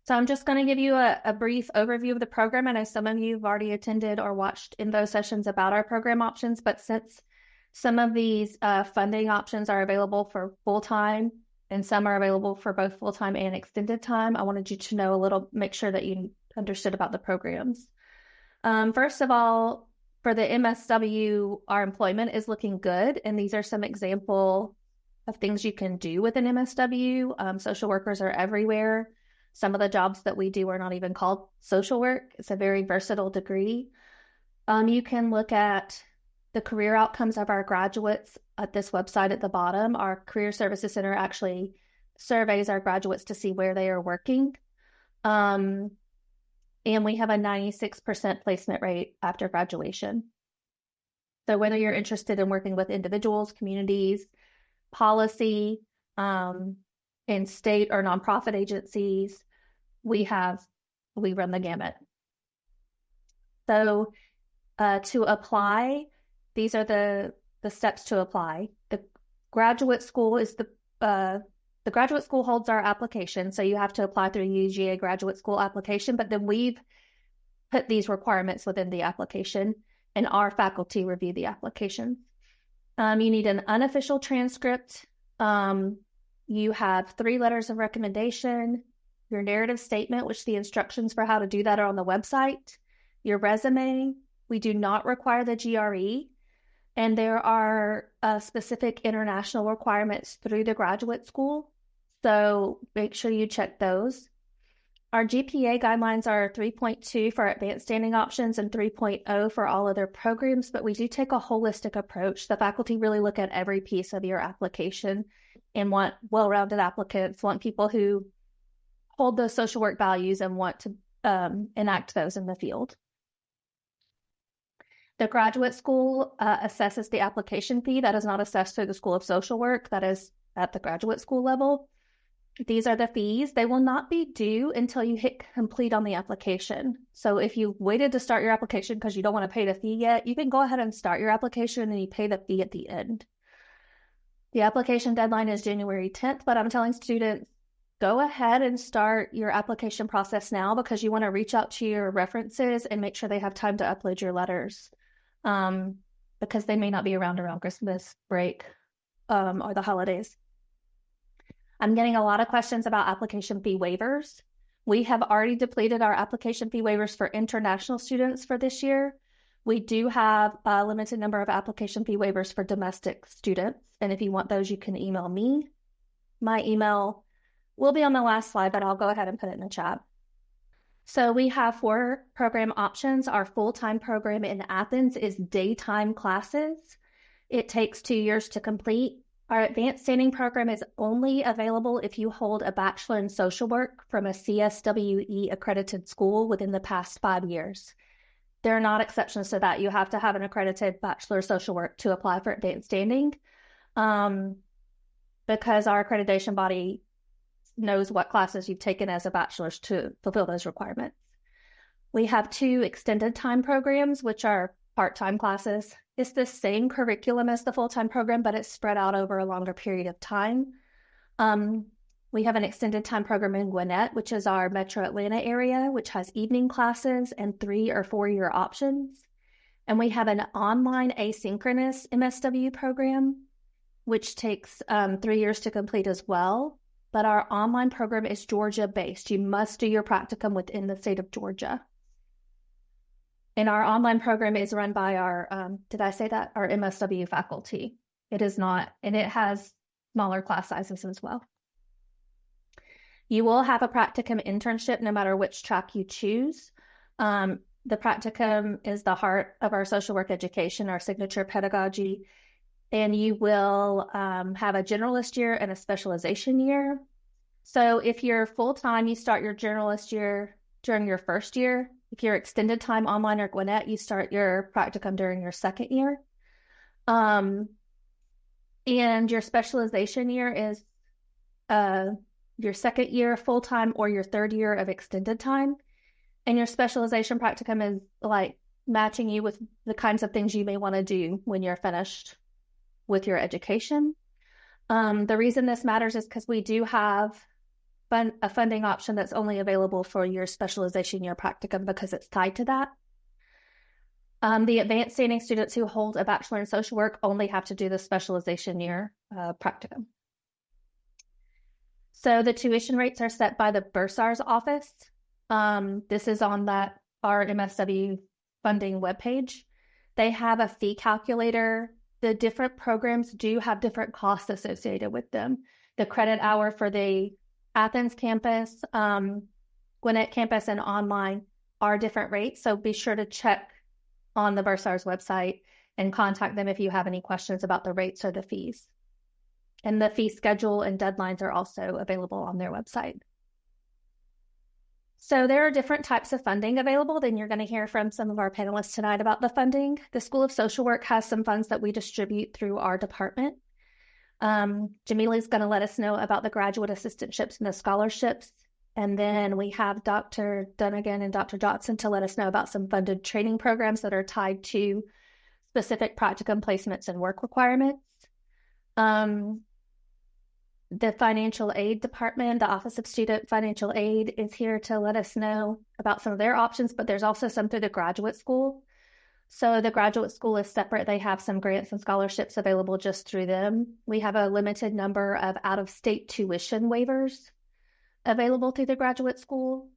So I'm just going to give you a brief overview of the program. I know some of you have already attended or watched info sessions about our program options, but since some of these funding options are available for full-time and some are available for both full-time and extended time, I wanted you to know make sure that you understood about the programs. First of all, for the MSW, our employment is looking good, and these are some example of things you can do with an MSW. Social workers are everywhere. Some of the jobs that we do are not even called social work. It's a very versatile degree. You can look at the career outcomes of our graduates at this website at the bottom. Our Career Services Center actually surveys our graduates to see where they are working. And we have a 96% placement rate after graduation. So whether you're interested in working with individuals, communities, policy, in state or nonprofit agencies, we run the gamut. So to apply, these are the steps to apply. The graduate school holds our application, so you have to apply through UGA graduate school application, but then we've put these requirements within the application, and our faculty review the application. You need an unofficial transcript. You have 3 letters of recommendation, your narrative statement, which the instructions for how to do that are on the website, your resume. We do not require the GRE, and there are specific international requirements through the graduate school, so make sure you check those. Our GPA guidelines are 3.2 for advanced standing options and 3.0 for all other programs, but we do take a holistic approach. The faculty really look at every piece of your application and want well-rounded applicants, want people who hold those social work values and want to enact those in the field. The graduate school assesses the application fee. That is not assessed through the School of Social Work. That is at the graduate school level. These are the fees. They will not be due until you hit complete on the application. So if you waited to start your application because you don't want to pay the fee yet, you can go ahead and start your application and you pay the fee at the end. The application deadline is January 10th, but I'm telling students, go ahead and start your application process now because you want to reach out to your references and make sure they have time to upload your letters because they may not be around Christmas break or the holidays. I'm getting a lot of questions about application fee waivers. We have already depleted our application fee waivers for international students for this year. We do have a limited number of application fee waivers for domestic students. And if you want those, you can email me. My email will be on the last slide, but I'll go ahead and put it in the chat. So we have 4 program options. Our full-time program in Athens is daytime classes. It takes 2 years to complete. Our advanced standing program is only available if you hold a Bachelor in Social Work from a CSWE accredited school within the past 5 years. There are not exceptions to that. You have to have an accredited Bachelor of Social Work to apply for advanced standing because our accreditation body knows what classes you've taken as a bachelor's to fulfill those requirements. We have 2 extended time programs, which are part-time classes. It's the same curriculum as the full-time program, but it's spread out over a longer period of time. We have an extended time program in Gwinnett, which is our Metro Atlanta area, which has evening classes and 3 or 4-year options. And we have an online asynchronous MSW program, which takes 3 years to complete as well. But our online program is Georgia-based. You must do your practicum within the state of Georgia. And our online program is run by our, our MSW faculty. It is not, and it has smaller class sizes as well. You will have a practicum internship no matter which track you choose. The practicum is the heart of our social work education, our signature pedagogy. And you will have a generalist year and a specialization year. So if you're full-time, you start your generalist year during your first year. If you're extended time online or Gwinnett, you start your practicum during your second year. And your specialization year is your second year full-time or your third year of extended time. And your specialization practicum is like matching you with the kinds of things you may want to do when you're finished with your education. The reason this matters is because we do have a funding option that's only available for your specialization year practicum because it's tied to that. The advanced standing students who hold a bachelor in social work only have to do the specialization year practicum. So the tuition rates are set by the Bursar's office. This is on our MSW funding webpage. They have a fee calculator. The different programs do have different costs associated with them. The credit hour for the Athens campus, Gwinnett campus, and online are different rates. So be sure to check on the Bursar's website and contact them if you have any questions about the rates or the fees. And the fee schedule and deadlines are also available on their website. So there are different types of funding available. Then you're going to hear from some of our panelists tonight about the funding. The School of Social Work has some funds that we distribute through our department. Jameelah is going to let us know about the graduate assistantships and the scholarships. And then we have Dr. Dunnigan and Dr. Johnson to let us know about some funded training programs that are tied to specific practicum placements and work requirements. The financial aid department, the Office of Student Financial Aid, is here to let us know about some of their options, but there's also some through the graduate school. So the graduate school is separate. They have some grants and scholarships available just through them. We have a limited number of out-of-state tuition waivers available through the graduate school.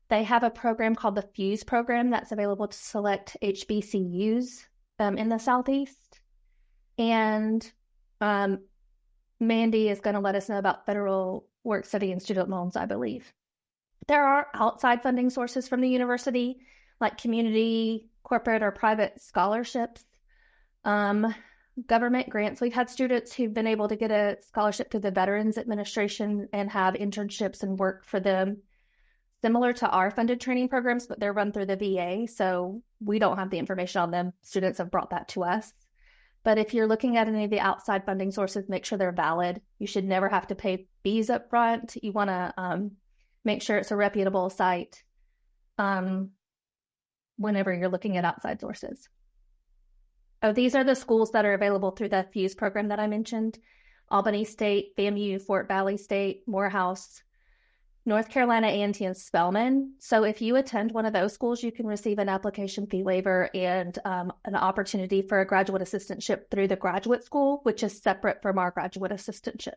They have a program called the FUSE program that's available to select HBCUs in the Southeast. And Mandy is going to let us know about federal work study and student loans, I believe. There are outside funding sources from the university, like community, corporate, or private scholarships, government grants. We've had students who've been able to get a scholarship through the Veterans Administration and have internships and work for them, similar to our funded training programs, but they're run through the VA, so we don't have the information on them. Students have brought that to us. But if you're looking at any of the outside funding sources, make sure they're valid. You should never have to pay fees up front. You want to make sure it's a reputable site whenever you're looking at outside sources. Oh, these are the schools that are available through the FUSE program that I mentioned: Albany State, FAMU, Fort Valley State, Morehouse, North Carolina A&T, and Spelman. So if you attend one of those schools, you can receive an application fee waiver and an opportunity for a graduate assistantship through the graduate school, which is separate from our graduate assistantship.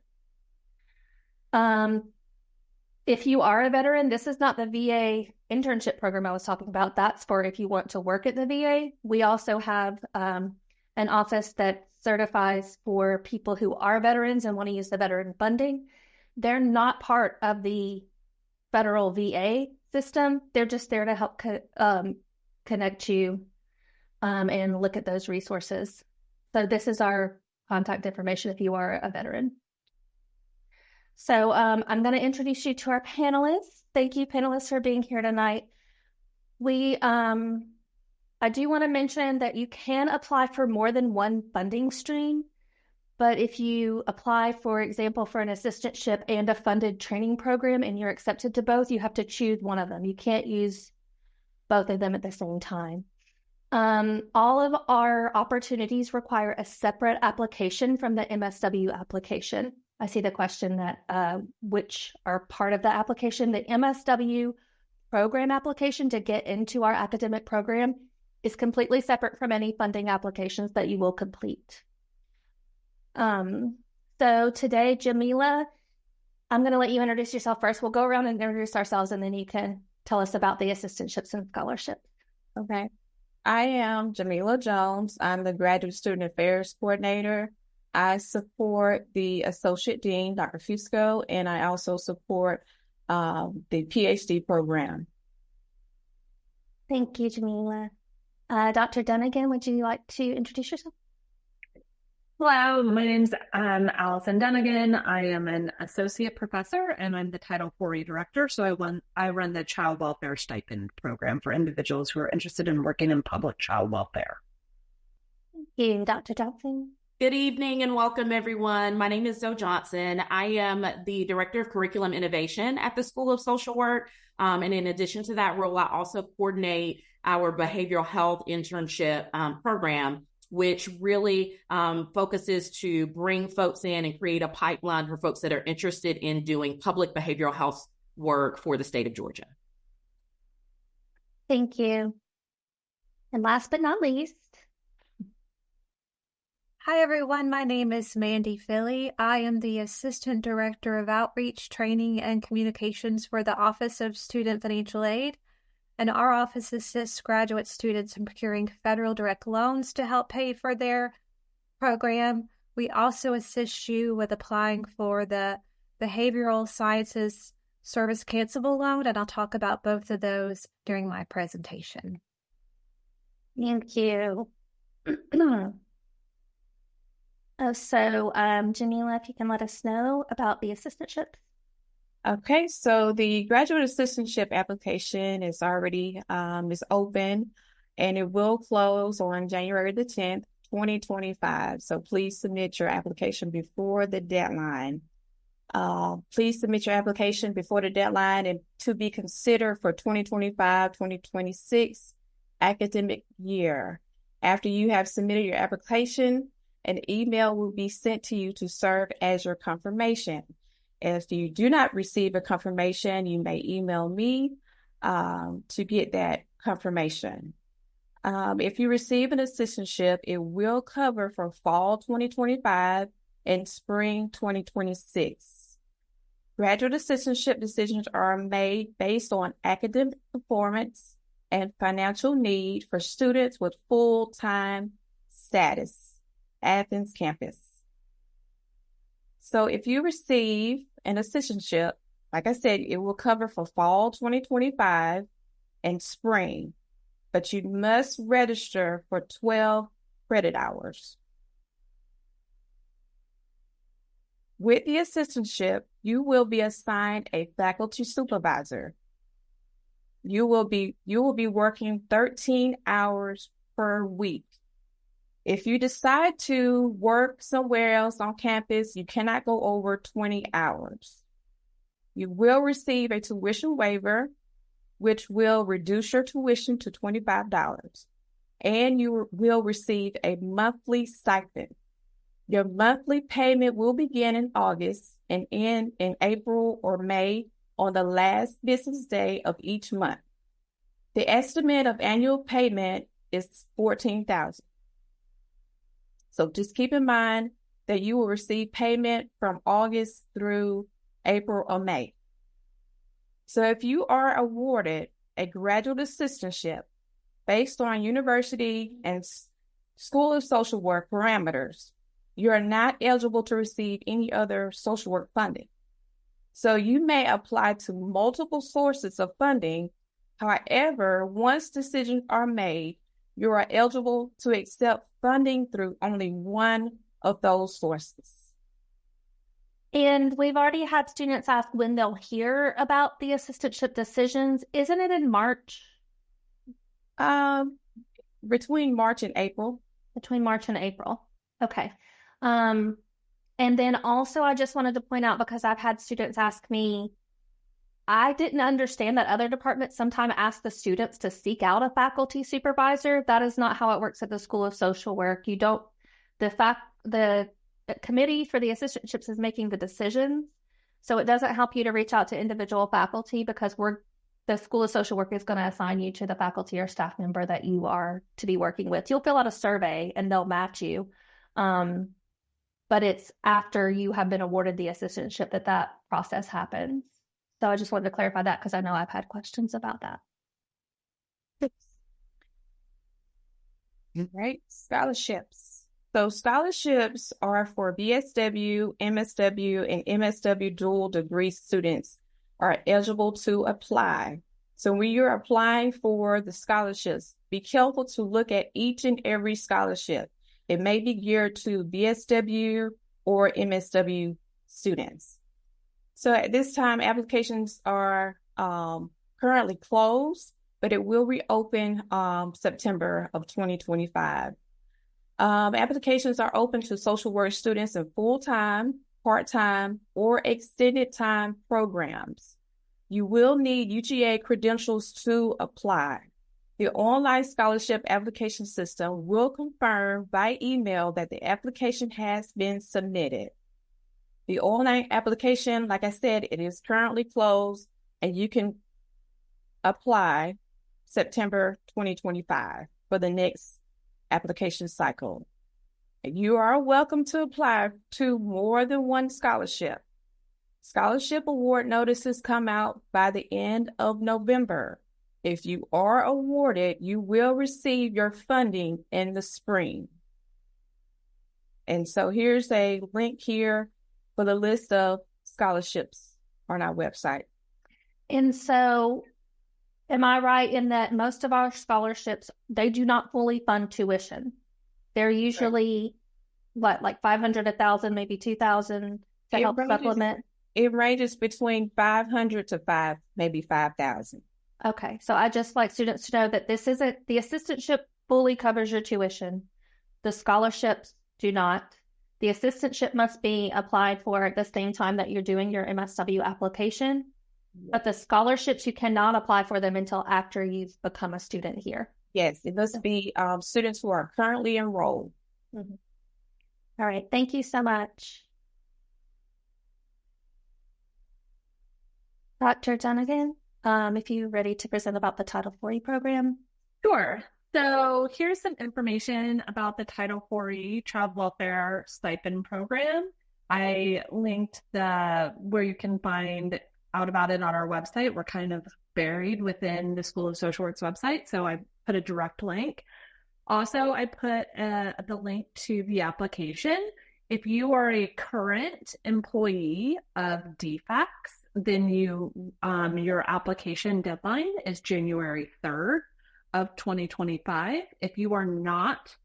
If you are a veteran, this is not the VA internship program I was talking about. That's for if you want to work at the VA. We also have an office that certifies for people who are veterans and want to use the veteran funding. They're not part of the federal VA system. They're just there to help connect you and look at those resources. So this is our contact information if you are a veteran. So I'm going to introduce you to our panelists. Thank you, panelists, for being here tonight. I do want to mention that you can apply for more than one funding stream. But if you apply, for example, for an assistantship and a funded training program and you're accepted to both, you have to choose one of them. You can't use both of them at the same time. All of our opportunities require a separate application from the MSW application. I see the question that which are part of the application. The MSW program application to get into our academic program is completely separate from any funding applications that you will complete. So today, Jameelah, I'm going to let you introduce yourself first. We'll go around and introduce ourselves, and then you can tell us about the assistantships and scholarships. Okay. I am Jameelah Jones. I'm the Graduate Student Affairs Coordinator. I support the Associate Dean, Dr. Fusco, and I also support the PhD program. Thank you, Jameelah. Dr. Dunnigan, would you like to introduce yourself? Hello, my name's Allison Dunnigan. I am an associate professor and I'm the Title IV director. So I run the Child Welfare Stipend program for individuals who are interested in working in public child welfare. Thank you, Dr. Johnson. Good evening and welcome, everyone. My name is Zoe Johnson. I am the Director of Curriculum Innovation at the School of Social Work. And in addition to that role, I also coordinate our behavioral health internship program, which really focuses to bring folks in and create a pipeline for folks that are interested in doing public behavioral health work for the state of Georgia. Thank you. And last but not least. Hi, everyone. My name is Mandy Phily. I am the Assistant Director of Outreach, Training, and Communications for the Office of Student Financial Aid. And our office assists graduate students in procuring federal direct loans to help pay for their program. We also assist you with applying for the Behavioral Sciences Service Cancelable Loan, and I'll talk about both of those during my presentation. Thank you. Jameelah, if you can let us know about the assistantships. Okay, so the graduate assistantship application is already is open, and it will close on January the 10th, 2025. So please submit your application before the deadline. Please submit your application before the deadline and to be considered for 2025-2026 academic year. After you have submitted your application, an email will be sent to you to serve as your confirmation. If you do not receive a confirmation, you may email me to get that confirmation. If you receive an assistantship, it will cover for fall 2025 and spring 2026. Graduate assistantship decisions are made based on academic performance and financial need for students with full-time status. Athens campus. So if you receive an assistantship, like I said, it will cover for fall 2025 and spring, but you must register for 12 credit hours. With the assistantship, you will be assigned a faculty supervisor. You will be working 13 hours per week. If you decide to work somewhere else on campus, you cannot go over 20 hours. You will receive a tuition waiver, which will reduce your tuition to $25, and you will receive a monthly stipend. Your monthly payment will begin in August and end in April or May on the last business day of each month. The estimate of annual payment is $14,000. So just keep in mind that you will receive payment from August through April or May. So if you are awarded a graduate assistantship based on university and School of Social Work parameters, you are not eligible to receive any other social work funding. So you may apply to multiple sources of funding. However, once decisions are made, you are eligible to accept funding through only one of those sources. And we've already had students ask when they'll hear about the assistantship decisions. Isn't it in March? Between March and April. Between March and April. Okay. And then also I just wanted to point out, because I've had students ask me, I didn't understand that other departments sometimes ask the students to seek out a faculty supervisor. That is not how it works at the School of Social Work. The committee for the assistantships is making the decisions. So it doesn't help you to reach out to individual faculty, because the School of Social Work is going to assign you to the faculty or staff member that you are to be working with. You'll fill out a survey and they'll match you. But it's after you have been awarded the assistantship that process happens. So I just wanted to clarify that, because I know I've had questions about that. Right. Scholarships. So scholarships are for BSW, MSW, and MSW dual degree students are eligible to apply. So when you're applying for the scholarships, be careful to look at each and every scholarship. It may be geared to BSW or MSW students. So at this time, applications are currently closed, but it will reopen September of 2025. Applications are open to social work students in full-time, part-time, or extended time programs. You will need UGA credentials to apply. The online scholarship application system will confirm by email that the application has been submitted. The online application, like I said, it is currently closed, and you can apply September 2025 for the next application cycle. You are welcome to apply to more than one scholarship. Scholarship award notices come out by the end of November. If you are awarded, you will receive your funding in the spring. And so here's a link here for the list of scholarships on our website. And so, am I right in that most of our scholarships, they do not fully fund tuition? They're usually, what, like 500, 1,000, maybe 2,000 to help supplement? It ranges between 500 to maybe 5,000. Okay, so I just like students to know that this isn't, the assistantship fully covers your tuition. The scholarships do not. The assistantship must be applied for at the same time that you're doing your MSW application. But the scholarships, you cannot apply for them until after you've become a student here. Yes, it must be students who are currently enrolled. Mm-hmm. All right, thank you so much. Dr. Dunnigan, if you're ready to present about the Title IV program. Sure. So here's some information about the Title IV Child Welfare Stipend Program. I linked where you can find out about it on our website. We're kind of buried within the School of Social Work's website, so I put a direct link. Also, I put the link to the application. If you are a current employee of DFACS, then your application deadline is January 3rd of 2025. If you are not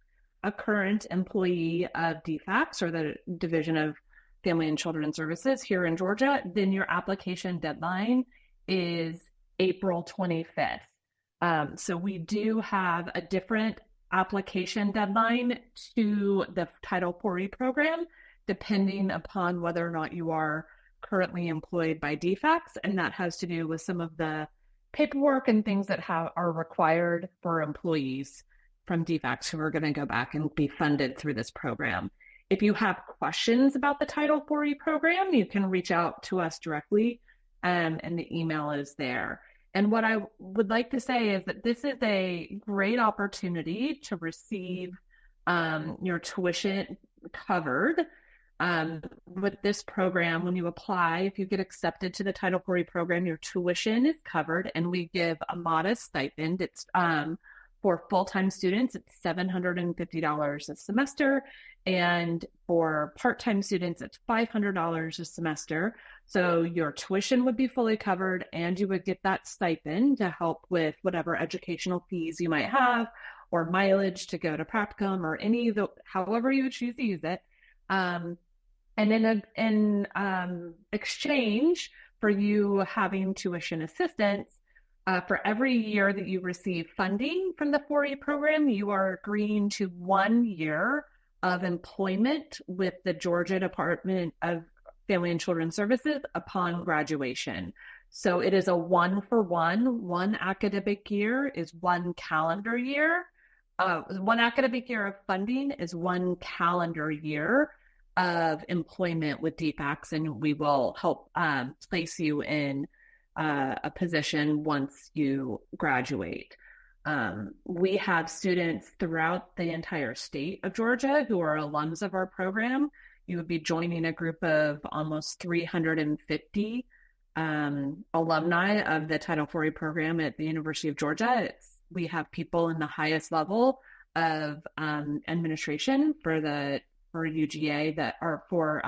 a current employee of DFACS or the Division of Family and Children Services here in Georgia, then your application deadline is April 25th. So we do have a different application deadline to the Title IV program, depending upon whether or not you are currently employed by DFACS, and that has to do with some of the paperwork and things that are required for employees from DFACS who are going to go back and be funded through this program. If you have questions about the Title IV program, you can reach out to us directly, and the email is there. And what I would like to say is that this is a great opportunity to receive your tuition covered. With this program, when you apply, if you get accepted to the Title IV program, your tuition is covered, and we give a modest stipend. It's for full-time students, it's $750 a semester, and for part-time students, it's $500 a semester. So your tuition would be fully covered, and you would get that stipend to help with whatever educational fees you might have, or mileage to go to practicum, or any of the, however you would choose to use it. And in exchange for you having tuition assistance, for every year that you receive funding from the 4E program, you are agreeing to 1 year of employment with the Georgia Department of Family and Children Services upon graduation. So it is a 1-for-1. One academic year is 1 calendar year. 1 academic year of funding is 1 calendar year of employment with DFACS, and we will help place you in a position once you graduate. We have students throughout the entire state of Georgia who are alums of our program. You would be joining a group of almost 350 alumni of the Title IV program at the University of Georgia. We have people in the highest level of administration for UGA that are for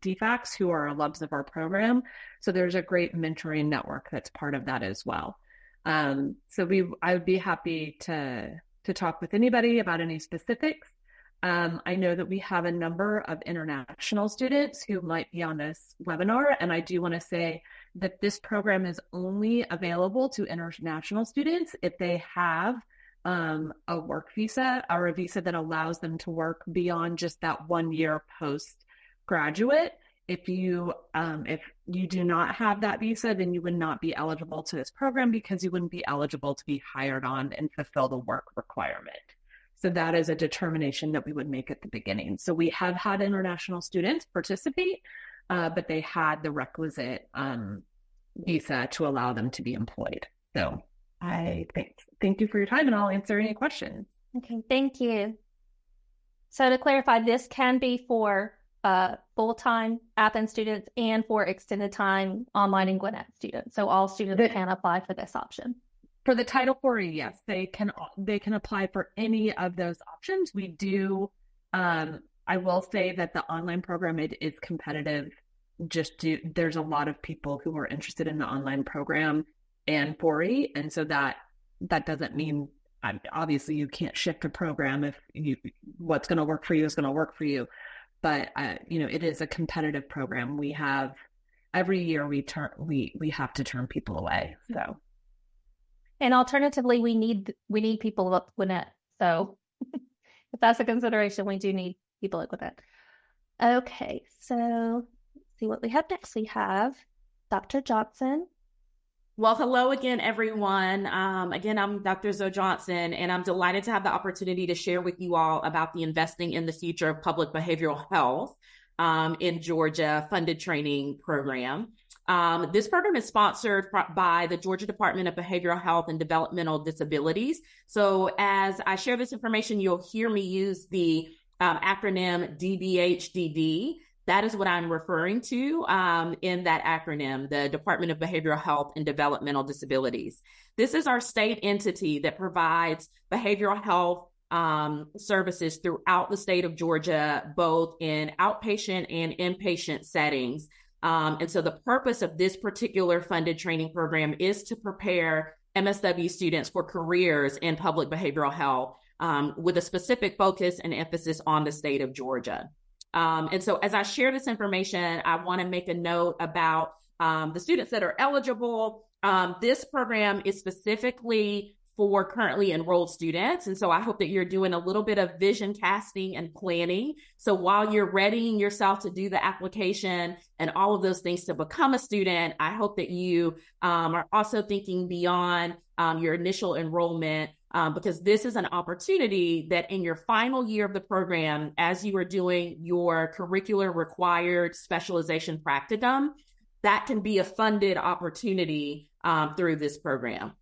DFACS who are alums of our program. So there's a great mentoring network that's part of that as well. So I would be happy to talk with anybody about any specifics. I know that we have a number of international students who might be on this webinar, and I do want to say that this program is only available to international students if they have a work visa or a visa that allows them to work beyond just that 1 year postgraduate. If you do not have that visa, then you would not be eligible to this program because you wouldn't be eligible to be hired on and fulfill the work requirement. So that is a determination that we would make at the beginning. So we have had international students participate, but they had the requisite visa to allow them to be employed. So I thank you for your time, and I'll answer any questions. Okay, thank you. So to clarify, this can be for full-time Athens students and for extended time online and Gwinnett students. So all students can apply for this option. For the Title IV, yes, they can apply for any of those options. We do. I will say that the online program, it is competitive. There's a lot of people who are interested in the online program and 4E, and so that doesn't mean obviously you can't shift a program if what's going to work for you is going to work for you. But it is a competitive program. We have every year we have to turn people away. So, and alternatively, we need people at Gwinnett. So, if that's a consideration, we do need people at Gwinnett. Okay, so let's see what we have next. We have Dr. Johnson. Well, hello again, everyone. Again, I'm Dr. Zoe Johnson, and I'm delighted to have the opportunity to share with you all about the Investing in the Future of Public Behavioral Health in Georgia funded training program. This program is sponsored by the Georgia Department of Behavioral Health and Developmental Disabilities. So as I share this information, you'll hear me use the acronym DBHDD. That is what I'm referring to in that acronym, the Department of Behavioral Health and Developmental Disabilities. This is our state entity that provides behavioral health services throughout the state of Georgia, both in outpatient and inpatient settings. And so the purpose of this particular funded training program is to prepare MSW students for careers in public behavioral health with a specific focus and emphasis on the state of Georgia. And so as I share this information, I want to make a note about the students that are eligible. This program is specifically for currently enrolled students. And so I hope that you're doing a little bit of vision casting and planning. So while you're readying yourself to do the application and all of those things to become a student, I hope that you are also thinking beyond your initial enrollment. Because this is an opportunity that in your final year of the program, as you are doing your curricular required specialization practicum, that can be a funded opportunity through this program.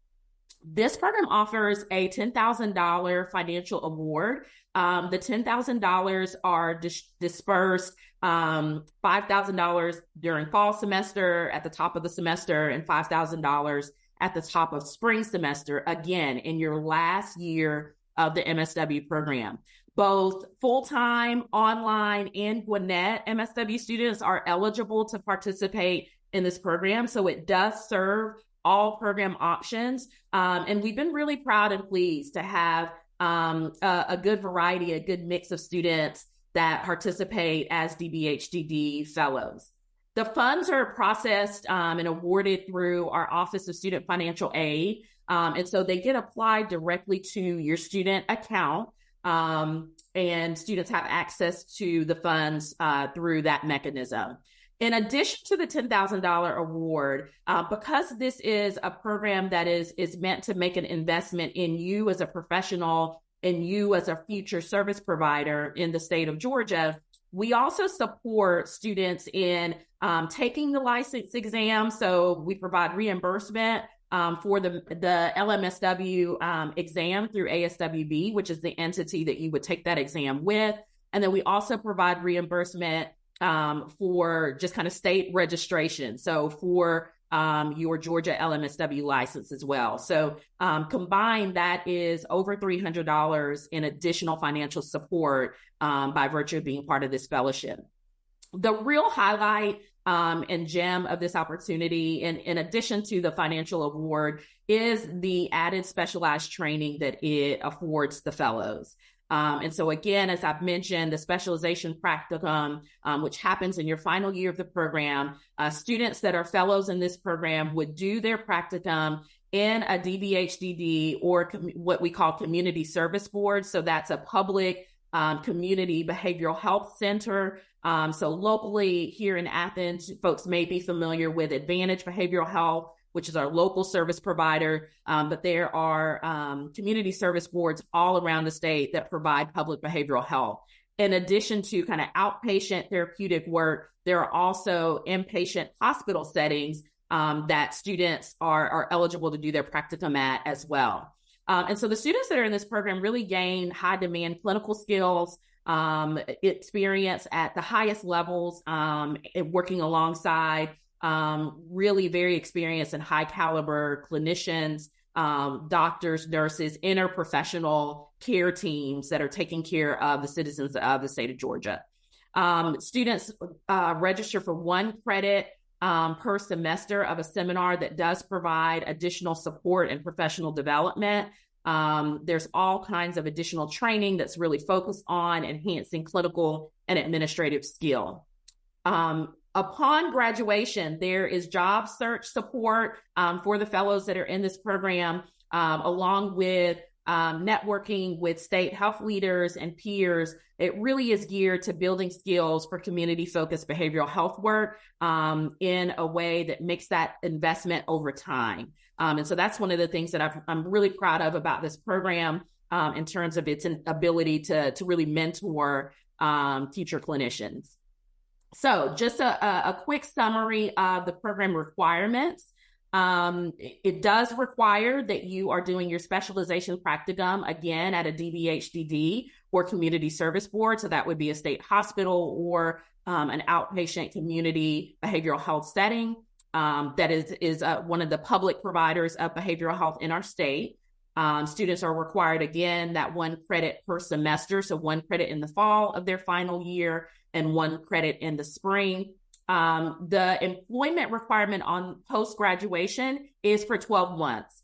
This program offers a $10,000 financial award. The $10,000 are dispersed $5,000 during fall semester at the top of the semester and $5,000 at the top of spring semester, again, in your last year of the MSW program. Both full-time, online, and Gwinnett MSW students are eligible to participate in this program. So it does serve all program options. And we've been really proud and pleased to have a good variety, a good mix of students that participate as DBHDD fellows. The funds are processed and awarded through our Office of Student Financial Aid. And so they get applied directly to your student account. And students have access to the funds through that mechanism. In addition to the $10,000 award, because this is a program that is meant to make an investment in you as a professional and you as a future service provider in the state of Georgia, we also support students in taking the license exam. So we provide reimbursement for the LMSW exam through ASWB, which is the entity that you would take that exam with. And then we also provide reimbursement for just kind of state registration. So for your Georgia LMSW license as well. So combined, that is over $300 in additional financial support by virtue of being part of this fellowship. The real highlight and gem of this opportunity, in addition to the financial award, is the added specialized training that it affords the fellows. And so again, as I've mentioned, the specialization practicum, which happens in your final year of the program, students that are fellows in this program would do their practicum in a DBHDD or what we call community service board. So that's a public Community Behavioral Health Center. So locally here in Athens, folks may be familiar with Advantage Behavioral Health, which is our local service provider. But there are community service boards all around the state that provide public behavioral health. In addition to kind of outpatient therapeutic work, there are also inpatient hospital settings that students are eligible to do their practicum at as well. And so the students that are in this program really gain high demand clinical skills, experience at the highest levels, working alongside really very experienced and high caliber clinicians, doctors, nurses, interprofessional care teams that are taking care of the citizens of the state of Georgia. Students register for 1 credit per semester of a seminar that does provide additional support and professional development. There's all kinds of additional training that's really focused on enhancing clinical and administrative skill. Upon graduation, there is job search support for the fellows that are in this program, along with networking with state health leaders and peers. It really is geared to building skills for community-focused behavioral health work in a way that makes that investment over time. And so that's one of the things that I'm really proud of about this program in terms of its ability to really mentor future clinicians. So just a quick summary of the program requirements. It does require that you are doing your specialization practicum, again, at a DBHDD or community service board. So that would be a state hospital or an outpatient community behavioral health setting that is one of the public providers of behavioral health in our state. Students are required, again, that 1 credit per semester. So 1 credit in the fall of their final year and 1 credit in the spring. The employment requirement on post-graduation is for 12 months.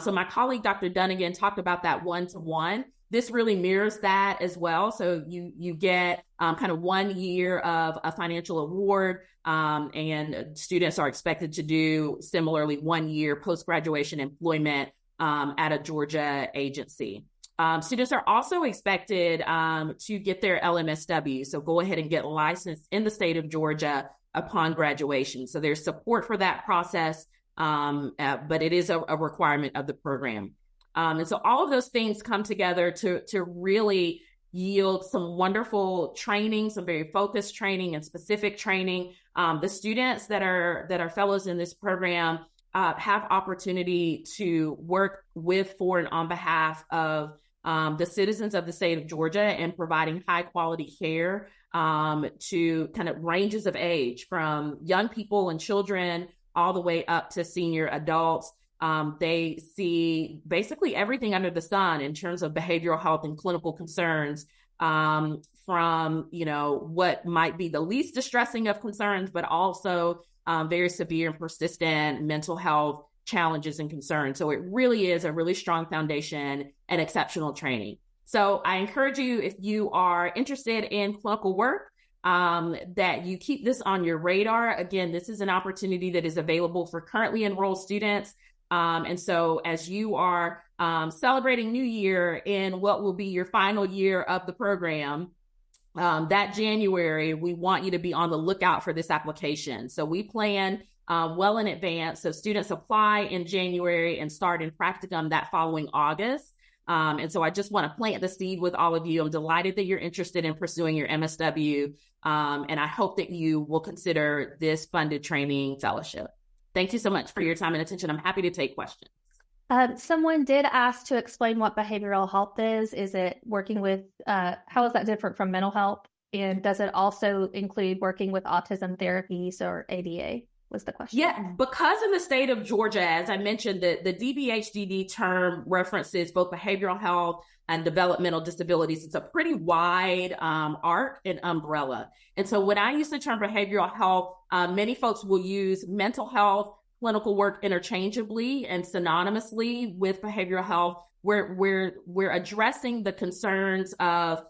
So my colleague, Dr. Dunnigan, talked about that 1-to-1. This really mirrors that as well. So you get kind of 1 year of a financial award, and students are expected to do similarly 1 year post-graduation employment at a Georgia agency. Students are also expected to get their LMSW. So go ahead and get licensed in the state of Georgia upon graduation. So there's support for that process, but it is a requirement of the program. And so all of those things come together to really yield some wonderful training, some very focused training and specific training. The students that are fellows in this program have opportunity to work with, for, and on behalf of the citizens of the state of Georgia and providing high quality care to kind of ranges of age, from young people and children all the way up to senior adults. They see basically everything under the sun in terms of behavioral health and clinical concerns, from, what might be the least distressing of concerns, but also very severe and persistent mental health challenges and concerns. So it really is a really strong foundation and exceptional training. So I encourage you, if you are interested in clinical work, that you keep this on your radar. Again, this is an opportunity that is available for currently enrolled students. And so as you are celebrating New Year in what will be your final year of the program, that January, we want you to be on the lookout for this application. So we plan well in advance. So students apply in January and start in practicum that following August. And so I just want to plant the seed with all of you. I'm delighted that you're interested in pursuing your MSW. And I hope that you will consider this funded training fellowship. Thank you so much for your time and attention. I'm happy to take questions. Someone did ask to explain what behavioral health is. Is it working with, how is that different from mental health? And does it also include working with autism therapies or ADA? Was the question. Yeah, because in the state of Georgia, as I mentioned, the DBHDD term references both behavioral health and developmental disabilities. It's a pretty wide arc and umbrella. And so when I use the term behavioral health, many folks will use mental health, clinical work interchangeably and synonymously with behavioral health. We're addressing the concerns of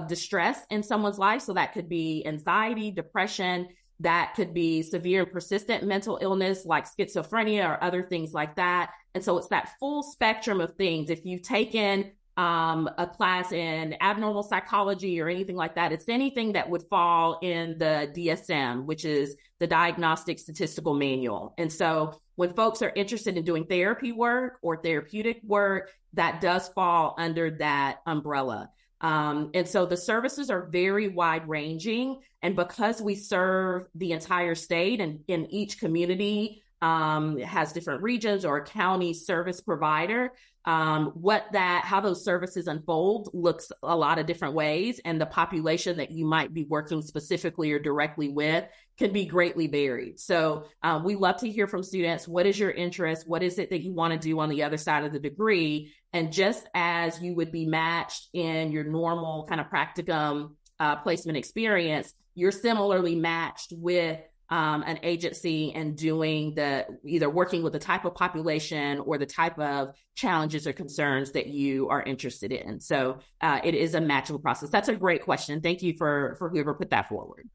distress in someone's life. So that could be anxiety, depression. That could be severe and persistent mental illness like schizophrenia or other things like that. And so it's that full spectrum of things. If you've taken a class in abnormal psychology or anything like that. It's anything that would fall in the DSM, which is the Diagnostic Statistical Manual. And so when folks are interested in doing therapy work or therapeutic work, that does fall under that umbrella. And so the services are very wide ranging. And because we serve the entire state and in each community has different regions or a county service provider, how those services unfold looks a lot of different ways. And the population that you might be working specifically or directly with can be greatly varied. So we love to hear from students. What is your interest? What is it that you want to do on the other side of the degree? And just as you would be matched in your normal kind of practicum placement experience, you're similarly matched with an agency and doing either working with the type of population or the type of challenges or concerns that you are interested in. So it is a matchable process. That's a great question. Thank you for whoever put that forward.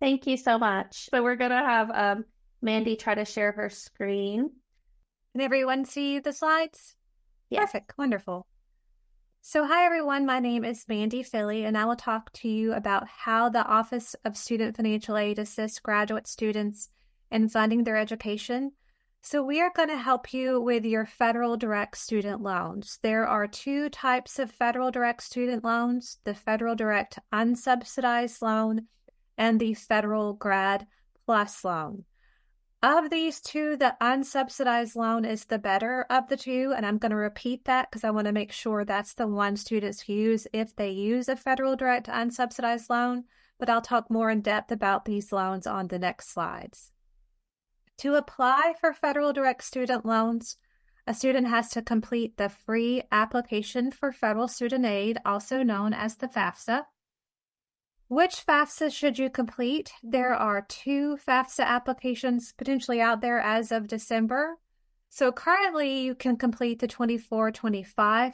Thank you so much. So we're going to have Mandy try to share her screen. Can everyone see the slides? Yes. Perfect. Wonderful. So hi, everyone. My name is Mandy Phily, and I will talk to you about how the Office of Student Financial Aid assists graduate students in funding their education. So we are going to help you with your federal direct student loans. There are two types of federal direct student loans, the federal direct unsubsidized loan and the federal grad plus loan. Of these two, the unsubsidized loan is the better of the two, and I'm going to repeat that because I want to make sure that's the one students use if they use a federal direct unsubsidized loan, but I'll talk more in depth about these loans on the next slides. To apply for federal direct student loans, a student has to complete the free application for federal student aid, also known as the FAFSA. Which FAFSA should you complete? There are two FAFSA applications potentially out there as of December. So currently you can complete the 24-25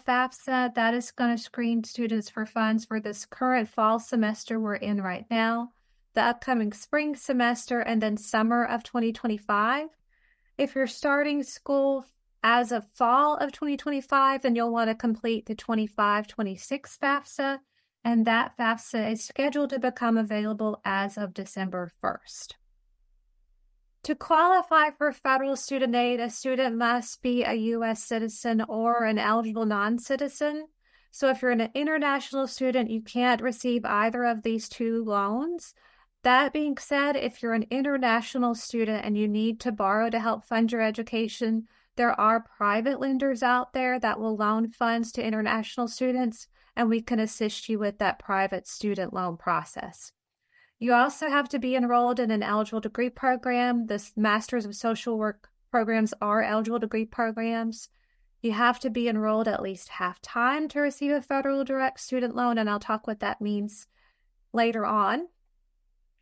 FAFSA. That is going to screen students for funds for this current fall semester we're in right now, the upcoming spring semester, and then summer of 2025. If you're starting school as of fall of 2025, then you'll want to complete the 25-26 FAFSA. And that FAFSA is scheduled to become available as of December 1st. To qualify for federal student aid, a student must be a U.S. citizen or an eligible non-citizen. So if you're an international student, you can't receive either of these two loans. That being said, if you're an international student and you need to borrow to help fund your education, there are private lenders out there that will loan funds to international students, and we can assist you with that private student loan process. You also have to be enrolled in an eligible degree program. The Masters of Social Work programs are eligible degree programs. You have to be enrolled at least half-time to receive a federal direct student loan, and I'll talk what that means later on.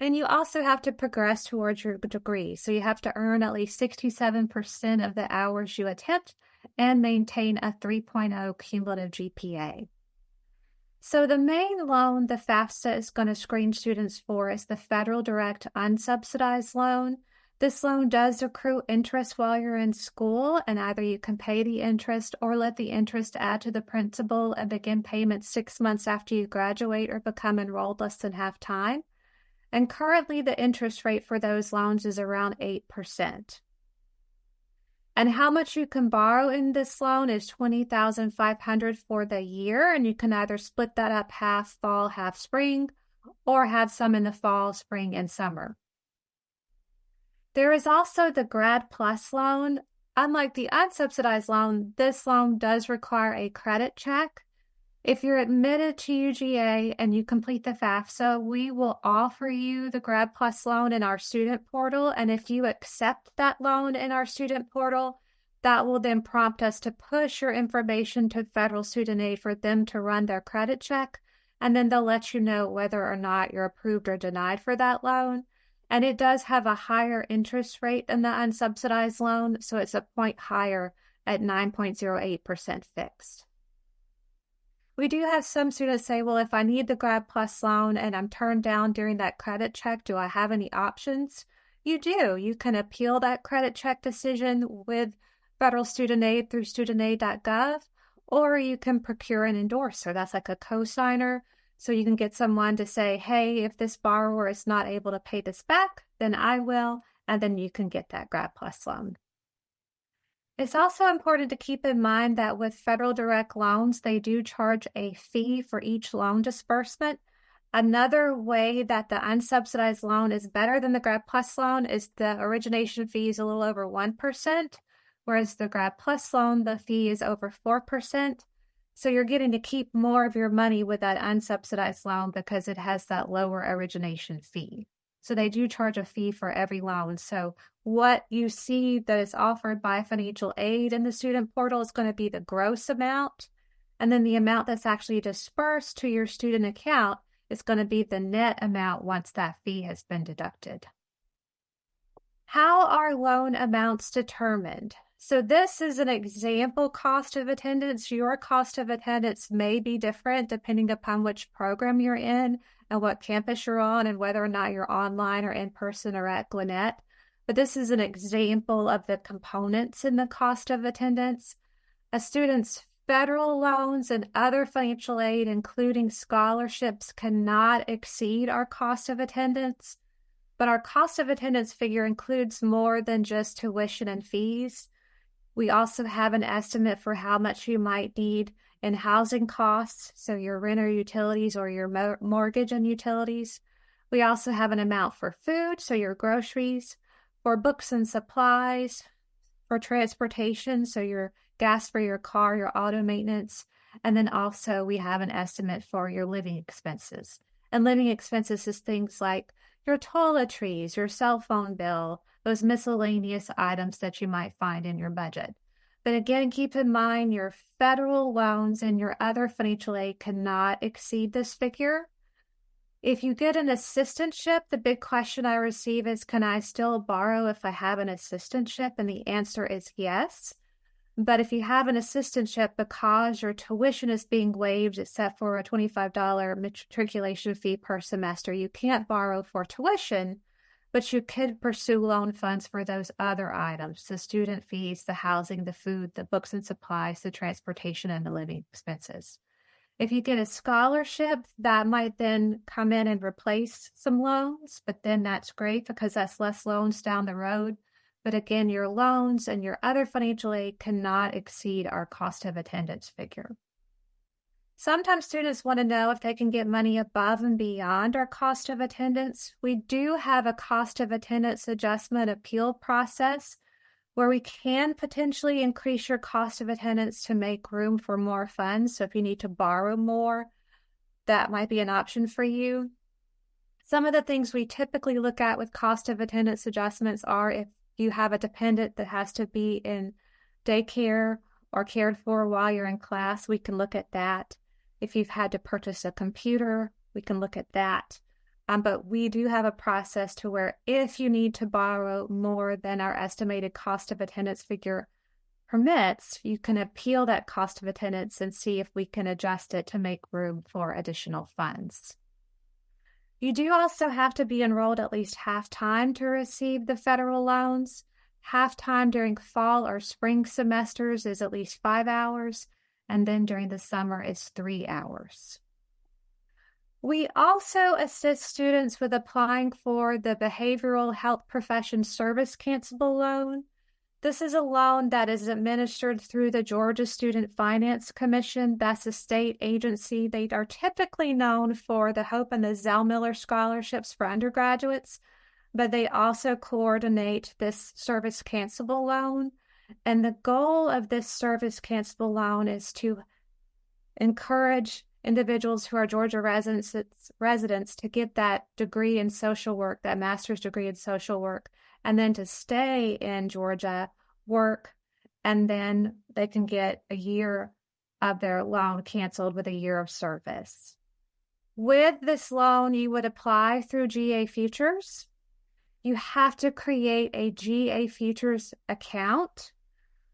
And you also have to progress towards your degree. So you have to earn at least 67% of the hours you attempt and maintain a 3.0 cumulative GPA. So the main loan the FAFSA is going to screen students for is the federal direct unsubsidized loan. This loan does accrue interest while you're in school, and either you can pay the interest or let the interest add to the principal and begin payment 6 months after you graduate or become enrolled less than half time. And currently the interest rate for those loans is around 8%. And how much you can borrow in this loan is $20,500 for the year, and you can either split that up half fall, half spring, or have some in the fall, spring, and summer. There is also the Grad Plus loan. Unlike the unsubsidized loan, this loan does require a credit check. If you're admitted to UGA and you complete the FAFSA, we will offer you the Grad Plus loan in our student portal. And if you accept that loan in our student portal, that will then prompt us to push your information to federal student aid for them to run their credit check. And then they'll let you know whether or not you're approved or denied for that loan. And it does have a higher interest rate than the unsubsidized loan, so it's a point higher at 9.08% fixed. We do have some students say, well, if I need the Grad Plus loan and I'm turned down during that credit check, do I have any options? You do. You can appeal that credit check decision with federal student aid through studentaid.gov, Or you can procure an endorser. That's like a co-signer. So you can get someone to say, hey, if this borrower is not able to pay this back, then I will. And then you can get that Grad Plus loan. It's also important to keep in mind that with federal direct loans, they do charge a fee for each loan disbursement. Another way that the unsubsidized loan is better than the Grad Plus loan is the origination fee is a little over 1%, whereas the Grad Plus loan, the fee is over 4%. So you're getting to keep more of your money with that unsubsidized loan because it has that lower origination fee. So they do charge a fee for every loan. So what you see that is offered by financial aid in the student portal is going to be the gross amount. And then the amount that's actually dispersed to your student account is going to be the net amount once that fee has been deducted. How are loan amounts determined? So this is an example cost of attendance. Your cost of attendance may be different depending upon which program you're in and what campus you're on and whether or not you're online or in person or at Gwinnett. But this is an example of the components in the cost of attendance. A student's federal loans and other financial aid, including scholarships, cannot exceed our cost of attendance. But our cost of attendance figure includes more than just tuition and fees. We also have an estimate for how much you might need in housing costs, so your rent or utilities or your mortgage and utilities. We also have an amount for food, so your groceries, for books and supplies, for transportation, so your gas for your car, your auto maintenance, and then also we have an estimate for your living expenses. And living expenses is things like your toiletries, your cell phone bill, those miscellaneous items that you might find in your budget. But again, keep in mind your federal loans and your other financial aid cannot exceed this figure. If you get an assistantship, the big question I receive is, can I still borrow if I have an assistantship? And the answer is yes. But if you have an assistantship, because your tuition is being waived except for a $25 matriculation fee per semester, you can't borrow for tuition, but you could pursue loan funds for those other items, the student fees, the housing, the food, the books and supplies, the transportation, and the living expenses. If you get a scholarship, that might then come in and replace some loans, but then that's great because that's less loans down the road. But again, your loans and your other financial aid cannot exceed our cost of attendance figure. Sometimes students want to know if they can get money above and beyond our cost of attendance. We do have a cost of attendance adjustment appeal process where we can potentially increase your cost of attendance to make room for more funds. So if you need to borrow more, that might be an option for you. Some of the things we typically look at with cost of attendance adjustments are if you have a dependent that has to be in daycare or cared for while you're in class, we can look at that. If you've had to purchase a computer, we can look at that. But we do have a process to where if you need to borrow more than our estimated cost of attendance figure permits, you can appeal that cost of attendance and see if we can adjust it to make room for additional funds. You do also have to be enrolled at least half-time to receive the federal loans. Half-time during fall or spring semesters is at least 5 hours, and then during the summer is 3 hours. We also assist students with applying for the Behavioral Health Profession Service Cancelable Loan. This is a loan that is administered through the Georgia Student Finance Commission. That's a state agency. They are typically known for the Hope and the Zell Miller scholarships for undergraduates, but they also coordinate this service cancelable loan. And the goal of this service cancelable loan is to encourage individuals who are Georgia residents to get that degree in social work, that master's degree in social work, and then to stay in Georgia, work, and then they can get a year of their loan canceled with a year of service. With this loan, you would apply through GA Futures. You have to create a GA Futures account.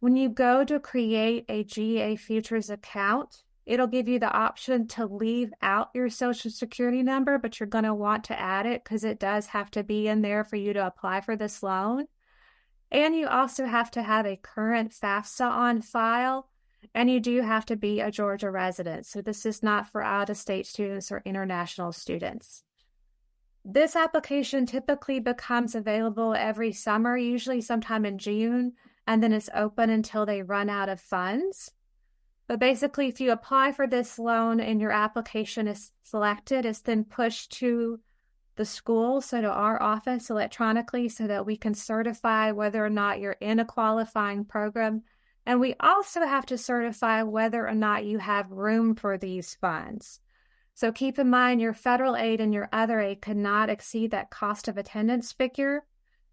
When you go to create a GA Futures account, it'll give you the option to leave out your Social Security number, but you're going to want to add it because it does have to be in there for you to apply for this loan. And you also have to have a current FAFSA on file. and you do have to be a Georgia resident. So this is not for out-of-state students or international students. This application typically becomes available every summer, usually sometime in June, and then it's open until they run out of funds. But basically, if you apply for this loan and your application is selected, it's then pushed to the school, so to our office electronically, so that we can certify whether or not you're in a qualifying program. And we also have to certify whether or not you have room for these funds. So keep in mind your federal aid and your other aid cannot exceed that cost of attendance figure.